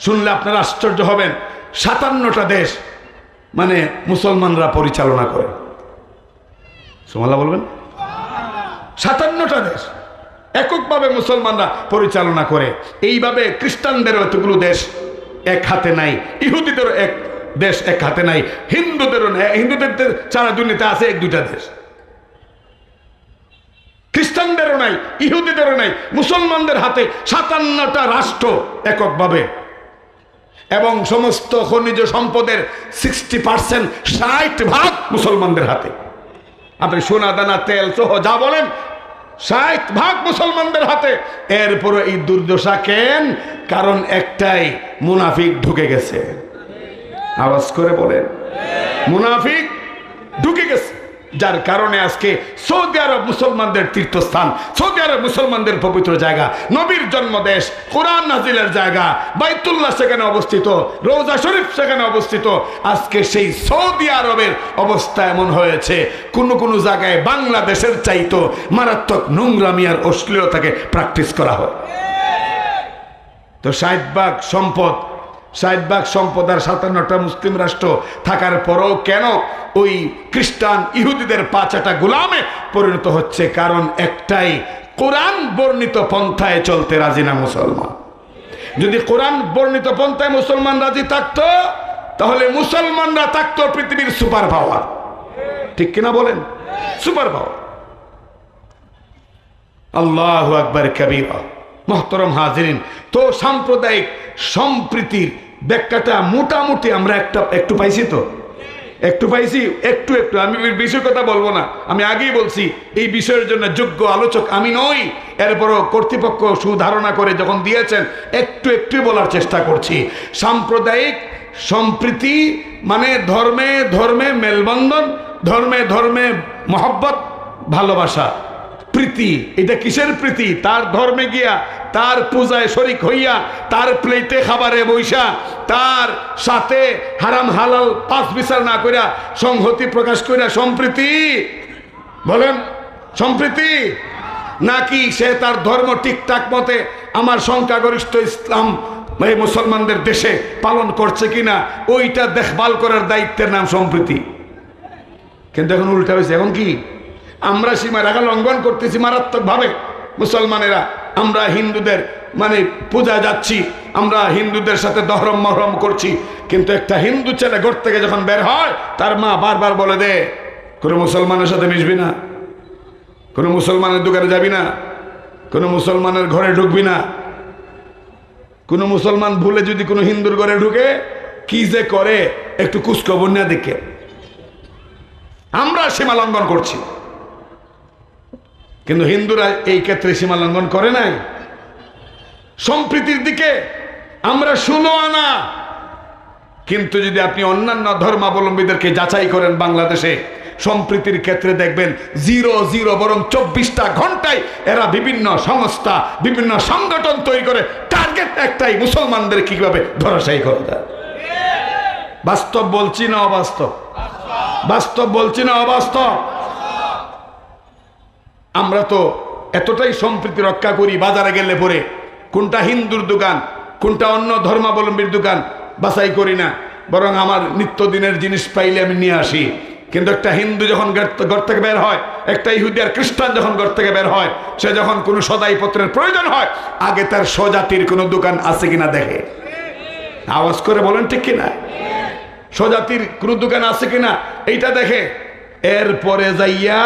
শুনলে আপনারা আশ্চর্য হবেন, 57টা দেশ মানে মুসলমানরা পরিচালনা করে। সুবহানাল্লাহ বলবেন? 57টা দেশ এককভাবে মুসলমানরা পরিচালনা করে। এইভাবে খ্রিস্টানদেরও এতগুলো দেশ এক হাতে নাই, ইহুদিদেরও এক দেশ এক হাতে নাই, হিন্দুদেরও নেই, হিন্দুদের সারা দুনিয়াতে আছে 1-2টা দেশ, খ্রিস্টানদেরও নাই, ইহুদিদেরও নাই, মুসলমানদের হাতে 57টা রাষ্ট্র এককভাবে। এবং সমস্ত খনিজ সম্পদের 60%, 60% মুসলমানদের হাতে। আপনি সোনা দানা তেল সহ যা বলেন 60% মুসলমানদের হাতে। এরপরে এই দুর্দশা কেন? কারণ একটাই, মুনাফিক ঢুকে গেছে। আওয়াজ করে বলেন, মুনাফিক ঢুকে গেছে, যার কারণে আজকে সৌদি আরব মুসলমানদের তীর্থস্থান, সৌদি আরব মুসলমানদের পবিত্র জায়গা, নবীর জন্মদেশ, কোরআন নাজিলের জায়গা, বাইতুল্লাহ সেখানে অবস্থিত, রওজা শরীফ সেখানে অবস্থিত। আজকে সেই সৌদি আরবের অবস্থা এমন হয়েছে, কোন কোন জায়গায় বাংলাদেশের চাইতো মারাত্মক নোংরামি আর অশ্লীলতাকে প্র্যাকটিস করা হয়। তো 60% সম্পদ, 60% সম্পদ আর 57টা মুসলিম রাষ্ট্র থাকার পরেও কেন ওই খ্রিস্টান ইহুদিদের পাঁচাটা গোলামে পরিণত হচ্ছে? কারণ একটাই, কোরআন বর্ণিত পন্থায় চলতে রাজি না মুসলমান। যদি কোরআন বর্ণিত পন্থায় মুসলমান রাজি থাকতো, তাহলে মুসলমানরা থাকতো পৃথিবীর সুপার পাওয়ার। ঠিক কিনা বলেন? Super power. আল্লাহু আকবার কবীরা। মুহতারাম হাজিরিন, তো সাম্প্রদায়িক সম্প্রীতির ব্যাখ্যাটা মোটামুটি আমরা একটু পাইছি, তো একটু পাইছি, একটু আমি বিষয় কথা বলবো না, আমি আগেই বলছি এই বিষয়ের জন্য যোগ্য আলোচক আমি নই। এরপরও কর্তৃপক্ষ সুধারণা করে যখন দিয়েছেন একটু বলার চেষ্টা করছি। সাম্প্রদায়িক সম্প্রীতি মানে ধর্মে ধর্মে মেলবন্ধন, ধর্মে ধর্মে মহব্বত, ভালোবাসা, প্রীতি। এটা কিসের প্রীতি? তার ধর্মে গিয়া, তার পূজায় শরিক হইয়া, তার প্লেটে খাবারে বৈশা, তার সাথে হারাম হালাল পাঁচ বিচার না কইরা সংহতি প্রকাশ কইরা সম্প্রীতি বলেন? সম্প্রীতি নাকি সে তার ধর্ম ঠিকঠাক মতে আমার সংখ্যাগরিষ্ঠ ইসলাম এই মুসলমানদের দেশে পালন করছে কিনা ওইটা দেখভাল করার দায়িত্বের নাম সম্প্রীতি। কিন্তু এখন উল্টা হয়েছে। এখন কি? আমরা সীমারেখা লঙ্ঘন করতেছি মারাত্মকভাবে মুসলমানেরা। আমরা হিন্দুদের মানে পূজা যাচ্ছি, আমরা হিন্দুদের সাথে দহরম মহরম করছি, কিন্তু একটা হিন্দু ছেলে ঘর থেকে যখন বের হয় তার মা বারবার বলে দে কোনো মুসলমানের সাথে মিশবি না, কোনো মুসলমানের দোকানে যাবি না, কোনো মুসলমানের ঘরে ঢুকবি না। কোনো মুসলমান ভুলে যদি কোনো হিন্দুর ঘরে ঢুকে কি যে করে একটু কুচখবর না দেখে। আমরা সীমা লঙ্ঘন করছি, কিন্তু হিন্দুরা এই ক্ষেত্রে সীমা লঙ্ঘন করে নাই। সম্প্রীতির দিকে আমরা 16 আনা, কিন্তু যদি আপনি অন্যান্য ধর্মাবলম্বীদেরকে যাচাই করেন বাংলাদেশে সম্প্রীতির ক্ষেত্রে দেখবেন 0 বরং 24টা ঘন্টায় এরা বিভিন্ন সংস্থা বিভিন্ন সংগঠন তৈরি করে, টার্গেট একটাই, মুসলমানদের কিভাবে ধরাশায়ী করা যায়। বাস্তব বলছি না অবাস্তব? বাস্তব বলছি না অবাস্তব? আমরা তো এতটাই সম্প্রীতি রক্ষা করি, বাজারে গেলে পরে কোনটা হিন্দুর দোকান কোনটা অন্য ধর্মাবলম্বীর দোকান বাছাই করি না, বরং আমার নিত্যদিনের জিনিস পাইলে আমি নিয়ে আসি। কিন্তু একটা হিন্দু যখন ঘর থেকে বের হয়, একটা ইহুদি আর খ্রিস্টান যখন ঘর থেকে বের হয়, সে যখন কোনো সদাই পত্রের প্রয়োজন হয় আগে তার স্বজাতির কোনো দোকান আছে কিনা দেখে। আওয়াজ করে বলেন ঠিক কিনা? স্বজাতির কোনো দোকান আছে কিনা এইটা দেখে। এরপরে যাইয়া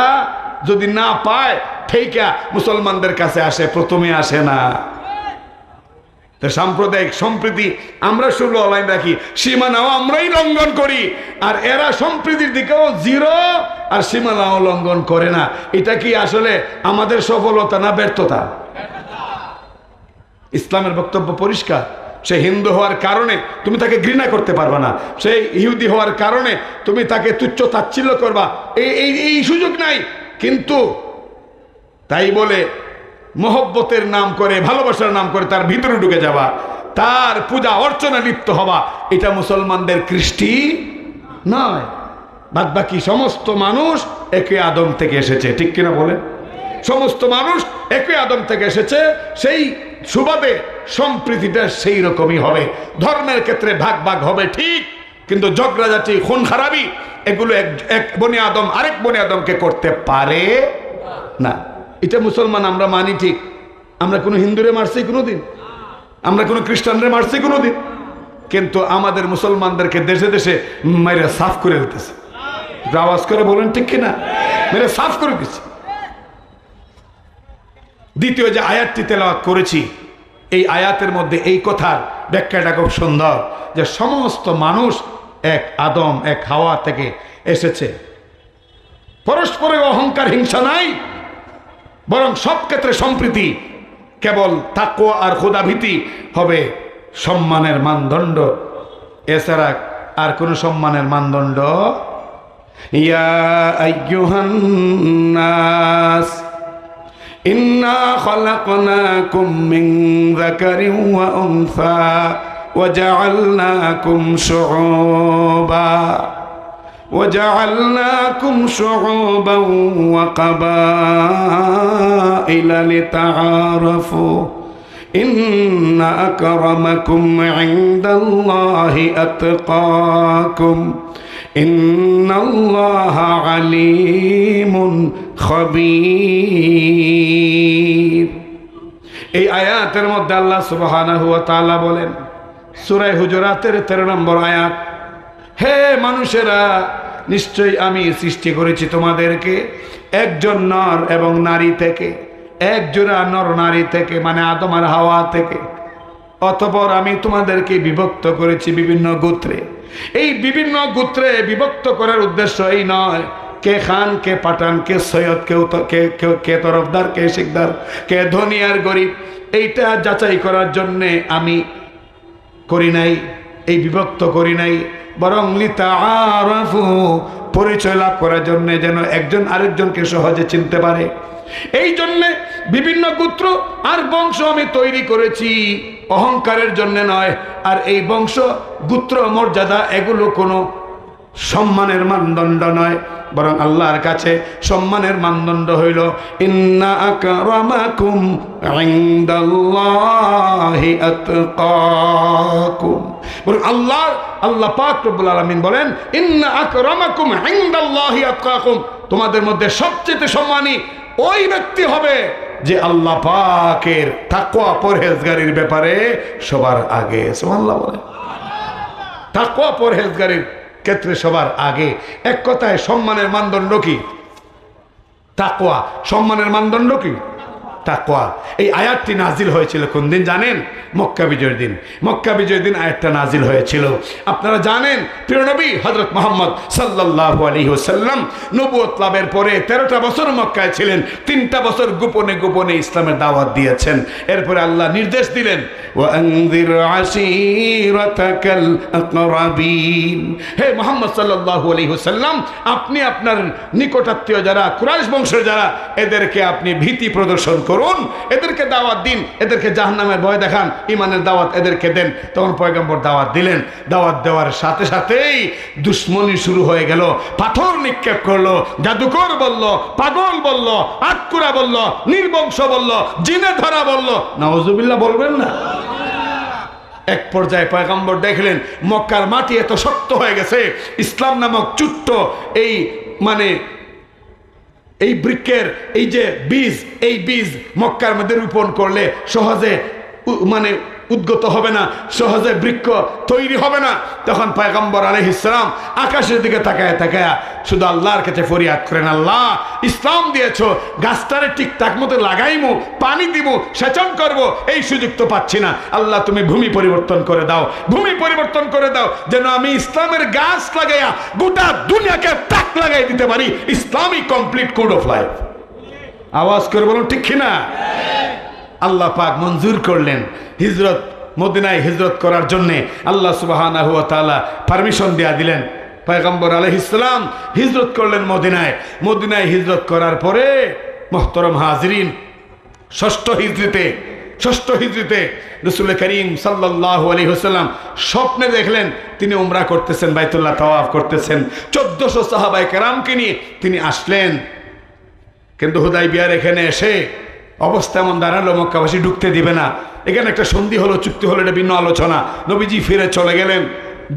যদি না পায় ঠিকা মুসলমানদের কাছে আসে, প্রথমে আসে না। সাম্প্রদায়িক সম্প্রীতি আমরা শুরু অনলাইন রাখি, সীমানাও আমরাই লঙ্ঘন করি, আর এরা সম্প্রীতির দিকেও জিরো আর সীমানাও লঙ্ঘন করে না। এটা কি আসলে আমাদের সফলতা না ব্যর্থতা? ইসলামের বক্তব্য পরিষ্কার। সে হিন্দু হওয়ার কারণে তুমি তাকে ঘৃণা করতে পারবে না, সেই ইহুদি হওয়ার কারণে তুমি তাকে তুচ্ছ তাচ্ছিল্য করবা, এই সুযোগ নাই। কিন্তু তাই বলে মহব্বতের নাম করে, ভালোবাসার নাম করে তার ভিতরে ঢুকে যাওয়া, তার পূজা অর্চনা লিপ্ত হওয়া, এটা মুসলমানদের কৃষ্টি নয়। বাদ বাকি সমস্ত মানুষ একই আদম থেকে এসেছে, ঠিক কিনা বলেন? সমস্ত মানুষ একই আদম থেকে এসেছে, সেই সুবাদে সম্প্রীতিটা সেই রকমই হবে। ধর্মের ক্ষেত্রে ভাগ ভাগ হবে ঠিক, কিন্তু ঝগড়াঝাটি, খুন খারাপি এগুলো এক বনি আদম আরেক বনি আদমকে করতে পারে না। এটা মুসলমান আমরা মানি ঠিক। আমরা কোনো হিন্দুরে মারছি কোনোদিন, আমরা কোনো খ্রিস্টানরে মারছি কোনোদিন, কিন্তু আমাদের মুসলমানদেরকে দেশে দেশে মেরে সাফ করে দিতেছে। আওয়াজ করে বলেন ঠিক কিনা? মেরে সাফ করে দিচ্ছে। দ্বিতীয় যে আয়াতটি তেলাওয়াত করেছি, এই আয়াতের মধ্যে এই কথার ব্যাখ্যাটা খুব সুন্দর, যে সমস্ত মানুষ এক আদম এক হাওয়া থেকে এসেছে। পরস্পরের অহংকার হিংসা নাই, বরং সব ক্ষেত্রে সম্প্রীতি। কেবল তাকওয়া আর খোদাভীতি হবে সম্মানের মানদণ্ড, এছাড়া আর কোনো সম্মানের মানদণ্ড। ইয়া আইয়ুহান নাস ইন্না খালাকনাকুম মিন যাকারিন ওয়া উনসা ওয়া জাআলনাকুম শুউবা وجعلناكم شعوبا وقبائل لتعارفوا إن أكرمكم عند الله أتقاكم إن الله عليم خبير। এই আয়াতের মধ্যে আল্লাহ সুবহানাহু ওয়া তাআলা বলেন, সূরা হুজুরাতের 13 নম্বর আয়াত, হে মানুষেরা, নিশ্চয়ই আমি সৃষ্টি করেছি তোমাদেরকে একজন নর এবং নারী থেকে, এক জোড়া নর নারী থেকে, মানে আদম আর হাওয়া থেকে। অতঃপর আমি তোমাদেরকে বিভক্ত করেছি বিভিন্ন গোত্রে। এই বিভিন্ন গোত্রে বিভক্ত করার উদ্দেশ্য এই নয় কে খান, কে পাঠান, কে সৈয়দ, কে তরফদার, কে শিকদার, কে ধনী আর গরিব, এইটা যাচাই করার জন্যে আমি করি নাই, এই বিভক্ত করি নাই, বরং লিতাআরাফু, পরিচয় লাভ করার জন্য, যেন একজন আরেকজনকে সহজে চিনতে পারে। এই জন্য বিভিন্ন গোত্র আর বংশ আমি তৈরি করেছি, অহংকারের জন্য নয়। আর এই বংশ, গোত্র, মর্যাদা এগুলো কোনো সম্মানের মানদণ্ড নয়, বরং আল্লাহর কাছে সম্মানের মানদণ্ড হইল ইন্না আকরামাকুম ইনদাল্লাহি আতকাকুম। বরং আল্লাহ পাক রব্বুল আলামিন বলেন ইন্না আকরামাকুম ইনদাল্লাহি আতকাকুম, তোমাদের মধ্যে সবচেয়ে সম্মানী ওই ব্যক্তি হবে যে আল্লাহ পাকের তাকওয়া পরহেজগারির ব্যাপারে সবার আগে। সুবহানাল্লাহ বলেন। তাকওয়া পরহেজগারির ক্ষেত্রে সবার আগে। এক কথায় সম্মানের মানদণ্ড কি? তাকওয়া। সম্মানের মানদণ্ড কি? তাকওয়া। এই আয়াতটি নাজিল হয়েছিল কোন দিন জানেন? মক্কা বিজয়ের দিন। মক্কা বিজয়ের দিন আয়াতটা নাজিল হয়েছিল। আপনারা জানেন প্রিয় নবী হযরত মুহাম্মদ সাল্লাল্লাহু আলাইহি ওয়াসাল্লাম নবুয়ত লাভের পরে 13টা বছর মক্কায় ছিলেন। 3টা বছর গোপনে গোপনে ইসলামের দাওয়াত দিয়েছেন। এরপরে আল্লাহ নির্দেশ দিলেন ওয়া আনযির আশীরাতাকাল আকরাবিন, হে মুহাম্মদ সাল্লাল্লাহু আলাইহি ওয়াসাল্লাম, আপনি আপনার নিকটাত্মীয় যারা কুরাইশ বংশের যারা, এদেরকে আপনি ভীতি প্রদর্শন করুন, এদেরকে দাওয়াত দিন, এদেরকে জাহান্নামের ভয় দেখান, ইমানের দাওয়াত এদেরকে দেন। তখন পয়গম্বর দাওয়াত দিলেন। দাওয়াত দেওয়ার সাথে সাথেই দুশ্মনী শুরু হয়ে গেল। পাথর নিক্ষেপ করলো, জাদুকর বলল, পাগল বলল, আটকুরা বলল, নির্বংশ বলল, জিনে ধরা বলল। নাউজুবিল্লাহ বলবেন না? এক পর্যায়ে পয়গম্বর দেখলেন মক্কার মাটি এত শক্ত হয়ে গেছে, ইসলাম নামক ছোট্ট এই মানে এই বৃক্ষের এই যে বীজ, এই বীজ মক্কার মধ্যে রোপণ করলে সহজে মানে উদ্গত হবে না, সহজে বৃক্ষ তৈরি হবে না। তখন পয়গম্বর আলাইহিস সালাম আকাশের দিকে তাকায় তাকায় শুধু আল্লাহর কাছে ফরিয়াদ করেন, আল্লাহ ইসলাম দিয়েছো, গাছটারে ঠিকঠাক মতো লাগাইমু, পানি দিব, সেচন করব, এই সুযোগ তো পাচ্ছি না। আল্লাহ তুমি ভূমি পরিবর্তন করে দাও, ভূমি পরিবর্তন করে দাও, যেন আমি ইসলামের গাছ লাগাইয়া গোটা দুনিয়াকে তাক লাগাই দিতে পারি। ইসলামই কমপ্লিট কোড অফ লাইফ। আওয়াজ করে বলুন ঠিক কিনা? আল্লাহ পাক মঞ্জুর করলেন হিজরত, মদিনায় হিজরত করার জন্যে আল্লাহ সুবহানাহু ওয়া তাআলা পারমিশন দেয়া দিলেন। পয়গম্বর আলাইহিস সালাম হিজরত করলেন মদিনায়। মদিনায় হিজরত করার পরে মুহতারাম হাজিরিন, ষষ্ঠ হিজরিতে রাসূল করিম সাল্লাল্লাহু আলাইহি ওয়াসাল্লাম স্বপ্নে দেখলেন তিনি উমরা করতেছেন, বাইতুল্লাহ তাওয়াফ করতেছেন, 1400 সাহাবায়ে কেরামকে নিয়ে তিনি আসলেন। কিন্তু হুদাইবিয়ার এখানে এসে অবস্থা এমন দাঁড়ালো মক্কাবাসী ঢুকতে দিবে না। এখানে একটা সন্ধি হলো, চুক্তি হলো, এটা ভিন্ন আলোচনা। নবীজি ফিরে চলে গেলেন।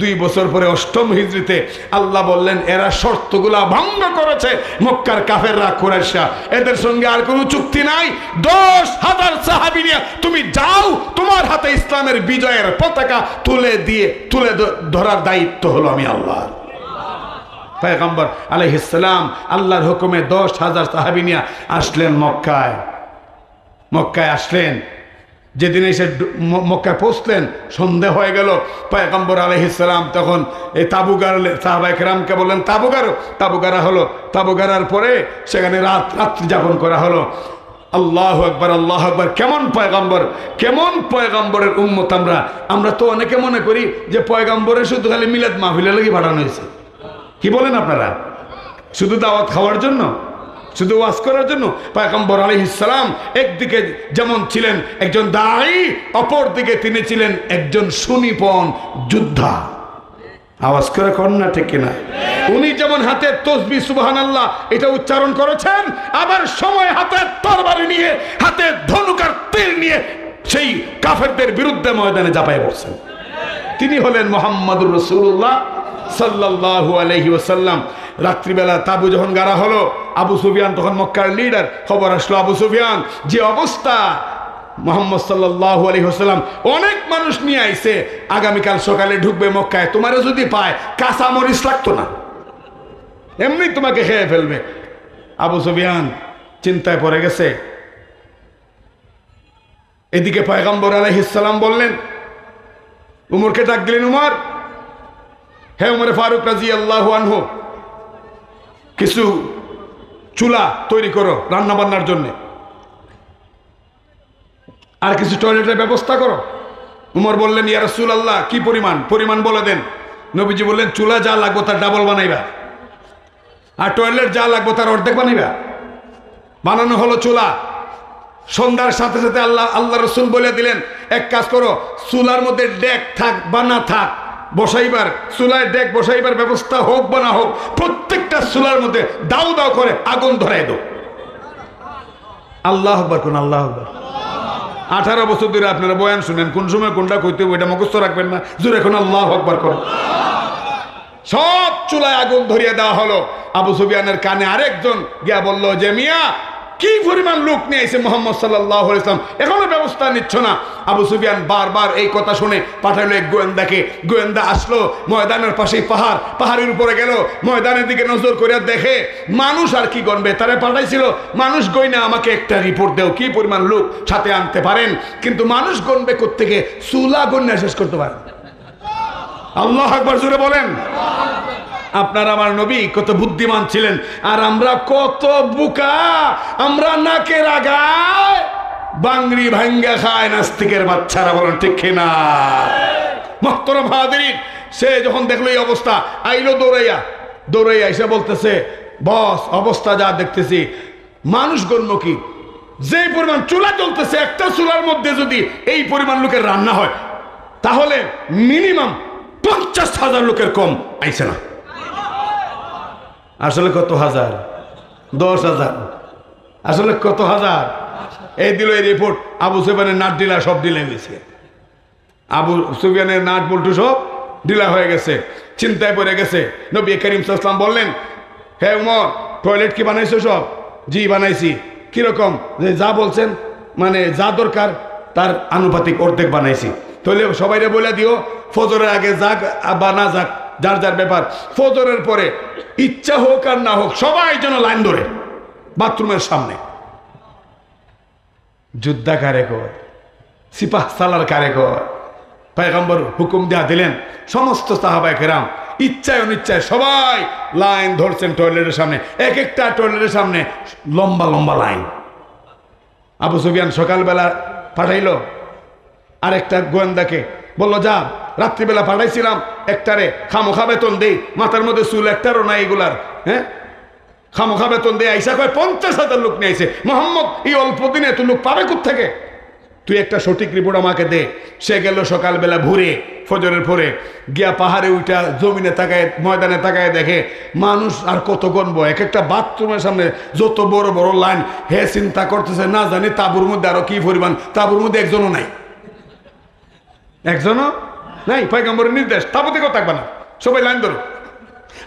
2 বছর পরে অষ্টম হিজরিতে আল্লাহ বললেন এরা শর্তগুলা ভঙ্গ করেছে, মক্কার কাফেররা, কুরাইশরা, এদের সঙ্গে আর কোনো চুক্তি নাই। 10,000 সাহাবী নিয়ে তুমি যাও, তোমার হাতে ইসলামের বিজয়ের পতাকা তুলে ধরার দায়িত্ব হলো আমি আল্লাহর। পয়গম্বর আলাইহিস সালাম আল্লাহর হুকুমে 10,000 সাহাবী নিয়ে আসলেন মক্কায় আসলেন। যেদিন এসে মক্কায় পৌঁছলেন সন্ধে হয়ে গেল। পয়গম্বর আলাইহিস সালাম তখন এই তাবু গাড়লেন, সাহাবায়ে কেরামকে বললেন তাবু গাড়া হলো। তাবু গাড়ার পরে সেখানে রাত্রি যাপন করা হলো। আল্লাহু আকবার, আল্লাহু আকবার। কেমন পয়গম্বরের উম্মত আমরা তো অনেকে মনে করি যে পয়গম্বরের শুধু খালি মিলাদ মাহফিলের লাগি পাঠানো হয়েছে। কি বলেন আপনারা? শুধু দাওয়াত খাওয়ার জন্য, শুধু ওয়াজ করার জন্য? পয়গম্বর আলাইহিস সালাম একদিকে যেমন ছিলেন একজন দাঈ, অপর দিকে তিনি ছিলেন একজন সুনিপুণ যোদ্ধা। আওয়াজ করে কোন না ঠিক কিনা? উনি যেমন হাতে তাসবিহ সুবহানাল্লাহ এটা উচ্চারণ করেছেন, আবার সময় হাতে তরবারি নিয়ে, হাতে ধনুক আর তীর নিয়ে সেই কাফেরদের বিরুদ্ধে ময়দানে ঝাঁপায় পড়ছেন। তিনি হলেন মুহাম্মদুর রাসূলুল্লাহ সাল্লাল্লাহু আলাইহি ওয়াসাল্লাম। রাত্রিবেলা তাবু যখন গাড়া হলো, আবু সুফিয়ান তখন মক্কার লিডার, খবর আসলো আবু সুফিয়ান যে অবস্থা, মুহাম্মদ সাল্লাল্লাহু আলাইহি ওয়াসাল্লাম অনেক মানুষ নিয়ে আইছে, আগামীকাল সকালে ঢুকবে মক্কায়, তোমারে যদি পায় কাঁচা মরিচ লাগতো না, এমনি তোমাকে খেয়ে ফেলবে। আবু সুফিয়ান চিন্তায় পড়ে গেছে। এদিকে পয়গম্বর আলাইহিস সালাম বললেন, উমরকে ডাক দিলেন, উমর, হে উমরে ফারুক রাদিয়াল্লাহু আনহু, কিছু চুলা তৈরি করো রান্না বান্নার জন্য, আর কিছু টয়লেটের ব্যবস্থা করো। উমর বললেন, ইয়া রাসূলুল্লাহ, কি পরিমাণ বলে দেন। নবীজি বললেন, চুলা যা লাগবে তার ডাবল বানাইবা, আর টয়লেট যা লাগবে তার অর্ধেক বানাইবা। বানানো হলো চুলা। সন্ধ্যার সাথে সাথে আল্লাহ রাসূল বলে দিলেন, এক কাজ করো, চুলার মধ্যে ডেক থাক বা না থাক, বসাইবার চুলায় ডেক বসাইবার ব্যবস্থা হোক বা না হোক, প্রত্যেকটা চুলার মধ্যে দাও দাও করে আগুন ধরাই দাও। আল্লাহু আকবার, কোন আল্লাহু আকবার। 18 বছর ধরে আপনারা বয়ান শুনেন, কোন সময় কোনটা কইতে ওইটা মুখস্থ রাখবেন না, জোরে এখন আল্লাহু আকবার করুন। সব চুলায় আগুন ধরিয়ে দেওয়া হলো। আবু সুফিয়ানের কানে আরেকজন গিয়া বলল যে, মিয়া, কি পরিমাণ লোক নিয়ে এসে মুহাম্মদ সাল্লাল্লাহু আলাইহি ওয়াসাল্লাম এখনো ব্যবস্থা নিচ্ছ না। আবু সুফিয়ান বারবার এই কথা শুনে পাঠালো এক গোয়েন্দাকে। গোয়েন্দা আসলো, ময়দানের পাশেই পাহাড়ের উপরে গেল, ময়দানের দিকে নজর করে দেখে মানুষ আর কি গণবে। তারা পাঠাইছিল, মানুষ গইনা আমাকে একটা রিপোর্ট দেও, কি পরিমাণ লোক সাথে আনতে পারেন। কিন্তু মানুষ গণবে কোত্থেকে? চুলা গণনা শেষ করতে পারেন। আল্লাহু আকবার, জোরে বলেন। আপনার আমার নবী কত বুদ্ধিমান ছিলেন, আর আমরা কত বোকা। আমরা নাকের আগায় বাংরি ভাঙ্গা খায় নাস্তিকের বাচ্চারা, বলেন ঠিক কিনা? মুহতারাম হাজিরিন, সে যখন দেখলো এই অবস্থা, আইলো দৌড়াইয়া এসে বলতেছে, বস, অবস্থা যা দেখতেছি, মানুষ গণ্য কি? যে পরিমাণ চুলা জ্বলতেছে, একটা চুলার মধ্যে যদি এই পরিমাণ লোকের রান্না হয়, তাহলে মিনিমাম 50,000 লোকের কম আইছে না। আসলে কত হাজার? 10,000। আসলে কত হাজার? এই দিল এই রিপোর্ট। আবু সুফিয়ানের নাট ডিলা সব দিলে গেছে। আবু সুফিয়ানের নাট বল্টু সব ঢিলা হয়ে গেছে, চিন্তায় পড়ে গেছে। নবী করিম সাল্লাল্লাহু আলাইহি ওয়াসাল্লাম বললেন, হে উমর, টয়লেট কি বানাইছো সব? জি বানাইছি। কিরকম? যে যা বলছেন, মানে যা দরকার তার আনুপাতিক অর্ধেক বানাইছি। তাহলে সবাইরে বলে দিও ফজরের আগে যাক বা না যাক যার যার ব্যাপার, ফজরের পরে ইচ্ছা হোক আর না হোক সবাই যেন লাইন ধরে বাথরুমের সামনে। যোদ্ধা কারে কয়, সিপাহ সালার কারে কয়? পয়গম্বর হুকুম দেয়া দিলেন, সমস্ত সাহাবায়ে কেরাম ইচ্ছায় অনিচ্ছায় সবাই লাইন ধরছেন টয়লেটের সামনে। এক একটা টয়লেটের সামনে লম্বা লম্বা লাইন। আবু সুফিয়ান সকালবেলা পাঠাইলো আরেকটা গোয়েন্দাকে, বললো যা, রাত্রিবেলা পাঠাইছিলাম একটারে, খামোখা বেতন দেই, মাথার মধ্যে চুল একটারও নাই এগুলার, হ্যাঁ খামোখা বেতন দেয়। আইসা কয় 50,000 লোক নিয়ে আইছে। মোহাম্মদ এই অল্প দিনে এত লোক পাবে কোত্থেকে? তুই একটা সঠিক রিপোর্ট আমাকে দে। সে গেল সকালবেলা ভোরে ফজরের পরে, গিয়া পাহাড়ে উঠা জমিনে তাকায়, ময়দানে তাকায়, দেখে মানুষ আর কত গণব, এক একটা বাথরুমের সামনে যত বড় বড় লাইন। হে চিন্তা করতেছে, না জানি তাঁবুর মধ্যে আরো কি পরিমাণ, তাঁবুর মধ্যে একজনও নাই, একজনও নাই। পয়গম্বরের নির্দেশ, তাঁবুতে কেউ থাকবে না, সবাই লাইন ধরো।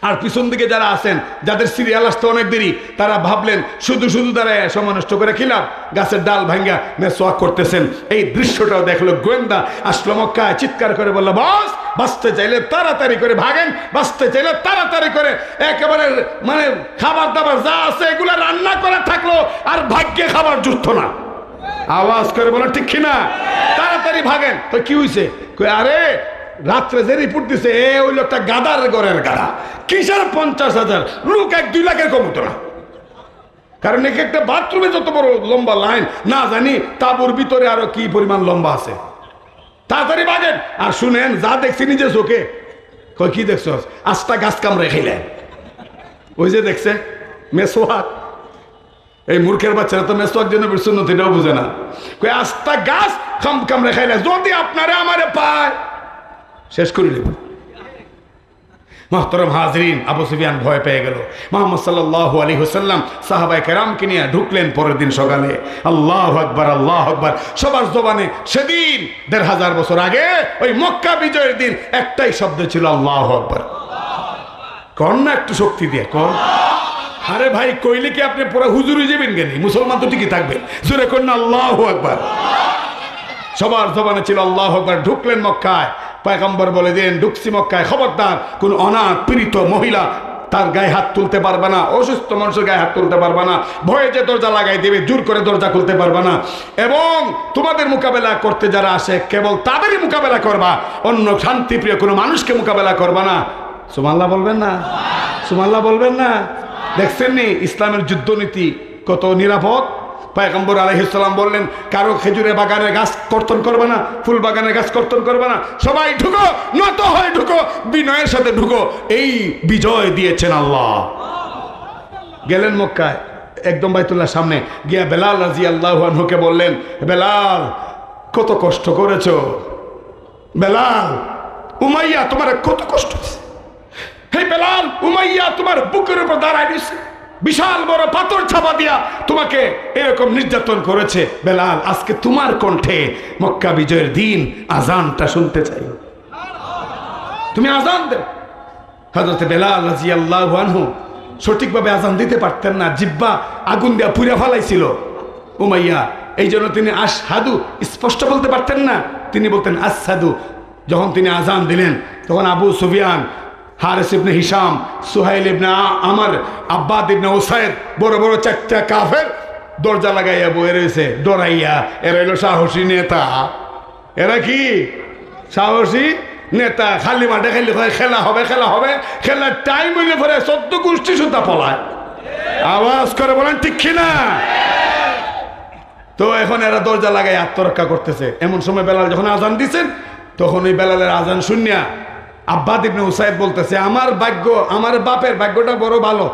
আর পিছন দিকে যারা আছেন, যাদের সিরিয়াল আসতে অনেক দেরি, তারা ভাবলেন শুধু শুধু দাঁড়ায় সময় নষ্ট করে খিলাম, গাছের ডাল ভাঙ্গা মেসওয়াক করতেছেন। এই দৃশ্যটাও দেখলো গোয়েন্দা, আসলো মক্কায়, চিৎকার করে বললো, বস বাঁচতে চাইলে তাড়াতাড়ি করে ভাগেন, বাঁচতে চাইলে তাড়াতাড়ি করে একেবারে মানে খাবার দাবার যা আছে এগুলা রান্না করে থাকলো, আর ভাগ্যে খাবার জুটতো না। আওয়াজ করে বলো ঠিক কিনা? তাড়াতাড়ি ভাগেন। তো কি হয়েছে? আরে রাত্রে যে রিপোর্ট দিছে, এ ওই লোকটা গাদার ঘরের গাড়া, কিসের 50,000 লোক, 1-2 লাখের কমতো না। কারণ এক একটা বাথরুমে যত বড় লম্বা লাইন, না জানি তাঁবুর ভিতরে আরো কি পরিমাণ লম্বা আছে। তাড়াতাড়ি বাজেন। আর শুনেন, যা দেখছি নিজে চোখে। কই কি দেখছ? আস্তা গাছ কামড়ে খাইলেন। ওই যে দেখছে মেসোয়াক, এই মূর্খের বাচ্চারা তো মেসোয়াক জন্য সুন্নত এটাও বুঝে না। কই আস্তা গাছ কামড়ে খাইলে, যদি আপনারে আমারে পায় শেষ করে নেব। মুহতারাম হাজরিন, আবু সুফিয়ান ভয় পেয়ে গেল। মুহাম্মদ সাল্লাল্লাহু আলাইহি ওয়াসাল্লাম সাহাবায়ে কেরামকে নিয়ে ঢুকলেন পরের দিন সকালে। আল্লাহু আকবার, আল্লাহু আকবার সবার জবানে সেদিন 1500 বছর আগে ওই মক্কা বিজয়ের দিন একটাই শব্দ ছিল, আল্লাহু আকবার। কোন না একটু শক্তি দিয়ে কোন? আরে ভাই কইলে কি আপনি পুরো হুজুর হয়ে যাবেন কেন? মুসলমান তো ঠিকই থাকবে, জোরে কোন না আল্লাহু আকবার। সবার জবানে ছিল আল্লাহু আকবার। ঢুকলেন মক্কায়, পয়গম্বর বলে দেন, ঢুকছি মক্কায়, খবরদার কোন অনাথ পীড়িত মহিলা তার গায়ে হাত তুলতে পারবে না, অসুস্থ মানুষের গায়ে হাত তুলতে পারবে না, ভয়ে যে দরজা লাগাই দেবে জোর করে দরজা খুলতে পারবে না, এবং তোমাদের মোকাবেলা করতে যারা আসে কেবল তাদেরই মোকাবেলা করবা, অন্য শান্তিপ্রিয় কোনো মানুষকে মোকাবেলা করবা না। সুবহানাল্লাহ বলবেন না? সুবহানাল্লাহ বলবেন না? দেখছেন নি ইসলামের যুদ্ধনীতি কত নিরাপদ? পয়গম্বর আলাইহিস সালাম বললেন, কারো খেজুরের বাগানের গাছ কর্তন করবে না, ফুল বাগানের গাছ কর্তন করবে না, সবাই ঢুকো, নত হয়ে ঢুকো, বিনয়ের সাথে ঢুকো। এই বিজয় দিয়েছেন আল্লাহ। গেলেন মক্কায়, একদম বাইতুল্লাহর সামনে গিয়া বেলাল রাদিয়াল্লাহু আনহুকে বললেন, বেলাল কত কষ্ট করেছো, বেলাল উমাইয়া তোমার কত কষ্ট দিয়েছে। হে বেলাল, উমাইয়া তোমার বুকের উপর দাঁড়ায় দিয়েছে, বিশাল বড় পাথর চাপা দিয়া তোমাকে এরকম নির্যাতন করেছে। বেলাল, আজকে তোমার কণ্ঠে মক্কা বিজয়ের দিন আজানটা শুনতে চাই, তুমি আজান দে। হযরত বেলাল রাদিয়াল্লাহু আনহু সঠিকভাবে আজান দিতে পারতেন না, জিহ্বা আগুন দিয়া পুড়ে ফেলাইছিল উমাইয়া, এই জন্য তিনি আশহাদু স্পষ্ট বলতে পারতেন না, তিনি বলতেন আসহাদু। যখন তিনি আজান দিলেন তখন আবু সুফিয়ান, হারিস ইবনে হিশাম, সুহাইল ইবনে আমর, আব্বাদ ইবনে উসাইদ, বড় বড় 4টা কাফের দরজা লাগাইয়া বয়ে রয়েছে ডরাইয়া। এরা হইল সাহসী নেতা। এরা কি সাহসী নেতা? খালি মাঠে খালি খেলা হবে, খেলা হবে, খেলার টাইম হইলে পরে 14 গোষ্ঠী সুদ্ধা পলায়। আওয়াজ করে বলেন ঠিক কিনা? তো এখন এরা দরজা লাগাই আত্মরক্ষা করতেছে। এমন সময় বেলাল যখন আজান দিচ্ছেন, তখন ওই বেলালের আজান শুনিয়া আব্বাদ ইবনে উসাইদ বলতেছে, আমার ভাগ্য, আমার বাপের ভাগ্যটা বড় ভালো।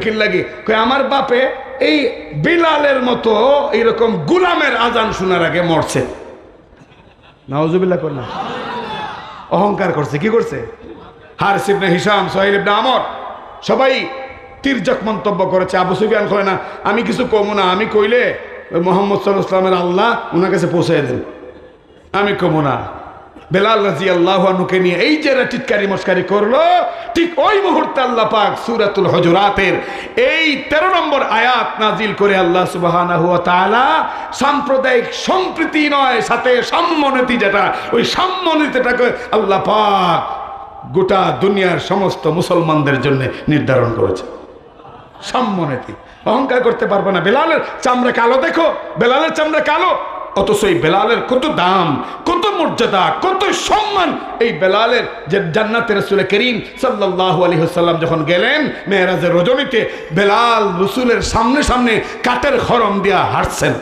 কি লাগে? আমার বাপে এই বিলালের মতো এইরকম গুলামের আজান শোনার আগে মরছে। নাউজুবিল্লাহ কর না, অহংকার করছে। কি করছে? হারিস ইবনে হিশাম, সুহাইল ইবনে আমর সবাই তির্যক মন্তব্য করেছে। আবু সুফিয়ান কয় না, আমি কিছু কমু না, আমি কইলে মুহাম্মদ সাল্লাল্লাহু আলাইহি ওয়াসাল্লামের আল্লাহ ওনার কাছে পৌঁছে দেন, আমি কমু না। বেলাল রাদিয়াল্লাহু আনহুকে নিয়ে এই যে টিটকারি মস্কারি করলো, ঠিক ওই মুহূর্তে আল্লাহ পাক সূরাতুল হুজুরাতের এই 13 নম্বর আয়াত নাজিল করে আল্লাহ সুবহানাহু ওয়া তাআলা সাম্প্রদায়িক সম্প্রীতি নয়, সাথে সম্মতি, যেটা ওই সম্মতিটাকে আল্লাহ পাক গোটা দুনিয়ার সমস্ত মুসলমানদের জন্য নির্ধারণ করেছে। সম্মতি, অহংকার করতে পারবে না। বেলালের চামড়া কালো, দেখো বেলালের চামড়া কালো, অথচ এই বেলালের কত দাম, কত মর্যাদা, কত সম্মান। এই বেলালের যে জান্নাতে রাসূল করিম সাল্লাল্লাহু আলাইহি ওয়াসাল্লাম যখন গেলেন মেরাজের রজনীতে, বেলাল রাসূলের সামনে সামনে কাঠের খড়ম দিয়া হাঁটছেন।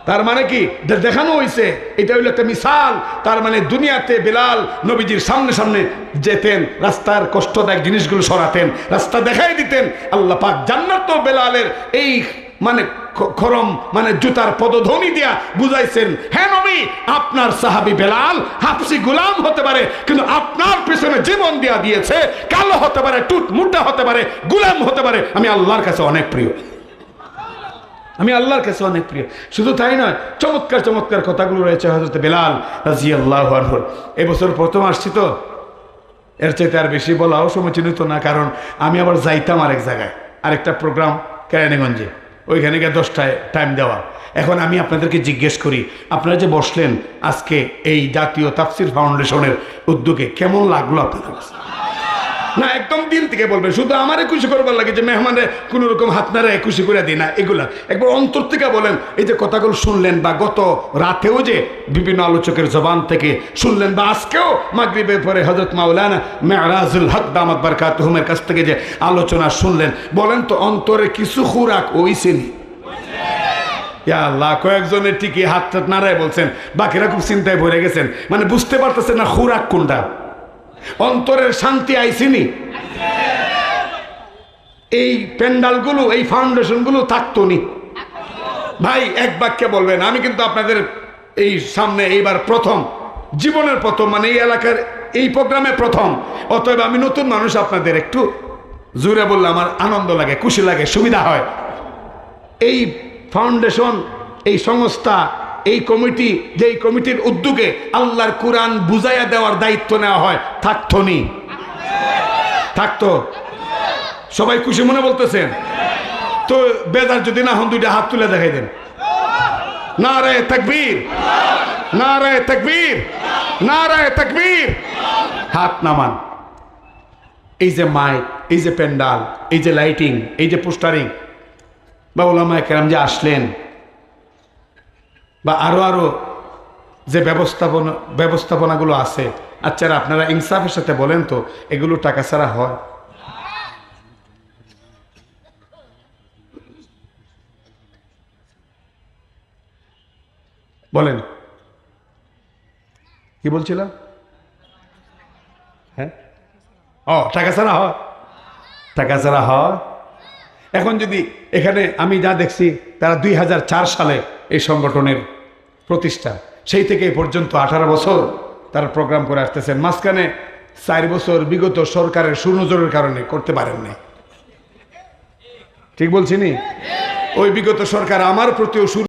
তার মানে কি দেখানো হয়েছে, এটা হইল একটা মিসাল। তার মানে দুনিয়াতে বেলাল নবীজির সামনে সামনে যেতেন, রাস্তার কষ্টদায়ক জিনিসগুলো সরাতেন, রাস্তা দেখাই দিতেন। আল্লাহ পাক জান্নাত বেলালের এই মানে খরম মানে জুতার পদধ্বনি দিয়া বুঝাইছেন, হ্যাঁ নবী, আপনার সাহাবী বেলাল হাফসি গোলাম হতে পারে, কিন্তু আপনার পেছনে জীবন দিয়া দিয়েছে, কালো হতে পারে, টুট মুটা হতে পারে, গোলাম হতে পারে, আমি আল্লাহর কাছে অনেক প্রিয়, আমি আল্লাহর কাছে অনেক প্রিয়। শুধু তাই নয়, চমৎকার চমৎকার কথাগুলো রয়েছে হযরত বেলাল রাদিয়াল্লাহু আনহু। এবছর প্রথম আসছি তো, এর চাইতে আর বেশি বলাও সমীচীন না, কারণ আমি আবার যাইতাম আরেক জায়গায়, আরেকটা প্রোগ্রাম কেরানীগঞ্জে, ওইখানে গিয়ে 10টায় টাইম দেওয়া। এখন আমি আপনাদেরকে জিজ্ঞেস করি, আপনারা যে বসলেন আজকে এই জাতীয় তাফসীর ফাউন্ডেশনের উদ্যোগে, কেমন লাগলো আপনাদের কাছে? না, একদম দিল থেকে বলবেন, শুধু আমারে খুশি করবার লাগে যে মেহমানে কোনো রকম হাত নাড়ে খুশি করে দিই না, এগুলা একবার অন্তর থেকে বলেন। এই যে কথাগুলো শুনলেন, বা গত রাতেও যে বিভিন্ন আলোচকের জবান থেকে শুনলেন, বা আজকেও মাগরিবের পরে হযরত মাওলানা মেরাজুল হক দামাত বারকাতুহুমের কাছ থেকে যে আলোচনা শুনলেন, বলেন তো অন্তরে কিছু খুরাক হইছেনি? ইয়া আল্লাহ, কয়েকজনের ঠিকই হাত টাত নাড়ায় বলছেন, বাকিরা খুব চিন্তায় ভরে গেছেন, মানে বুঝতে পারতেছেন না খুরাক কোনটা। অন্তরের শান্তি আইসিনি? এই প্যান্ডালগুলো, এই ফাউন্ডেশনগুলো থাকতো নি ভাই, এক বাক্যে বলবেন। আমি কিন্তু আপনাদের এই সামনে এইবার প্রথম, জীবনের প্রথম, মানে এই এলাকার এই প্রোগ্রামে প্রথম, অতএব আমি নতুন মানুষ, আপনাদের একটু জোরে বললে আমার আনন্দ লাগে, খুশি লাগে, সুবিধা হয়। এই ফাউন্ডেশন, এই সংস্থা, এই কমিটি, যেই কমিটির উদ্যোগে আল্লাহর কোরআন বুঝাইয়া দেওয়ার দায়িত্ব নেওয়া হয়, থাকতো নি? থাকতো? সবাই খুশি মনে বলতেছেন তো? বেজার যদি না হন, দুইটা হাত তুলে দেখাই দেন। নারায়ে তাকবীর, নারায়ে তাকবীর, নারায়ে তাকবীর। হাত নামান। এই যে মাইক, এই যে প্যান্ডাল, এই যে লাইটিং, এই যে পোস্টারিং, বা উলামায়ে কেরাম যে আসলেন, বা আরো যে ব্যবস্থাপনাগুলো আছে, আচ্ছা আপনারা ইনসাফের সাথে বলেন তো, এগুলো টাকা ছাড়া হয়? বলেন, কি বলছিলাম? হ্যাঁ, টাকা ছাড়া হয়, টাকা ছাড়া হয়। এখন যদি এখানে আমি যা দেখছি, তারা 2004 সালে এই সংগঠনের প্রতিষ্ঠা, সেই থেকে এই পর্যন্ত 18 বছর তারা প্রোগ্রাম করে আসতেছেন। মাঝখানে 4 বছর বিগত সরকারের সুনজরের কারণে করতে পারেন নাই। ঠিক বলছি নি? ওই বিগত সরকার আমার প্রতিও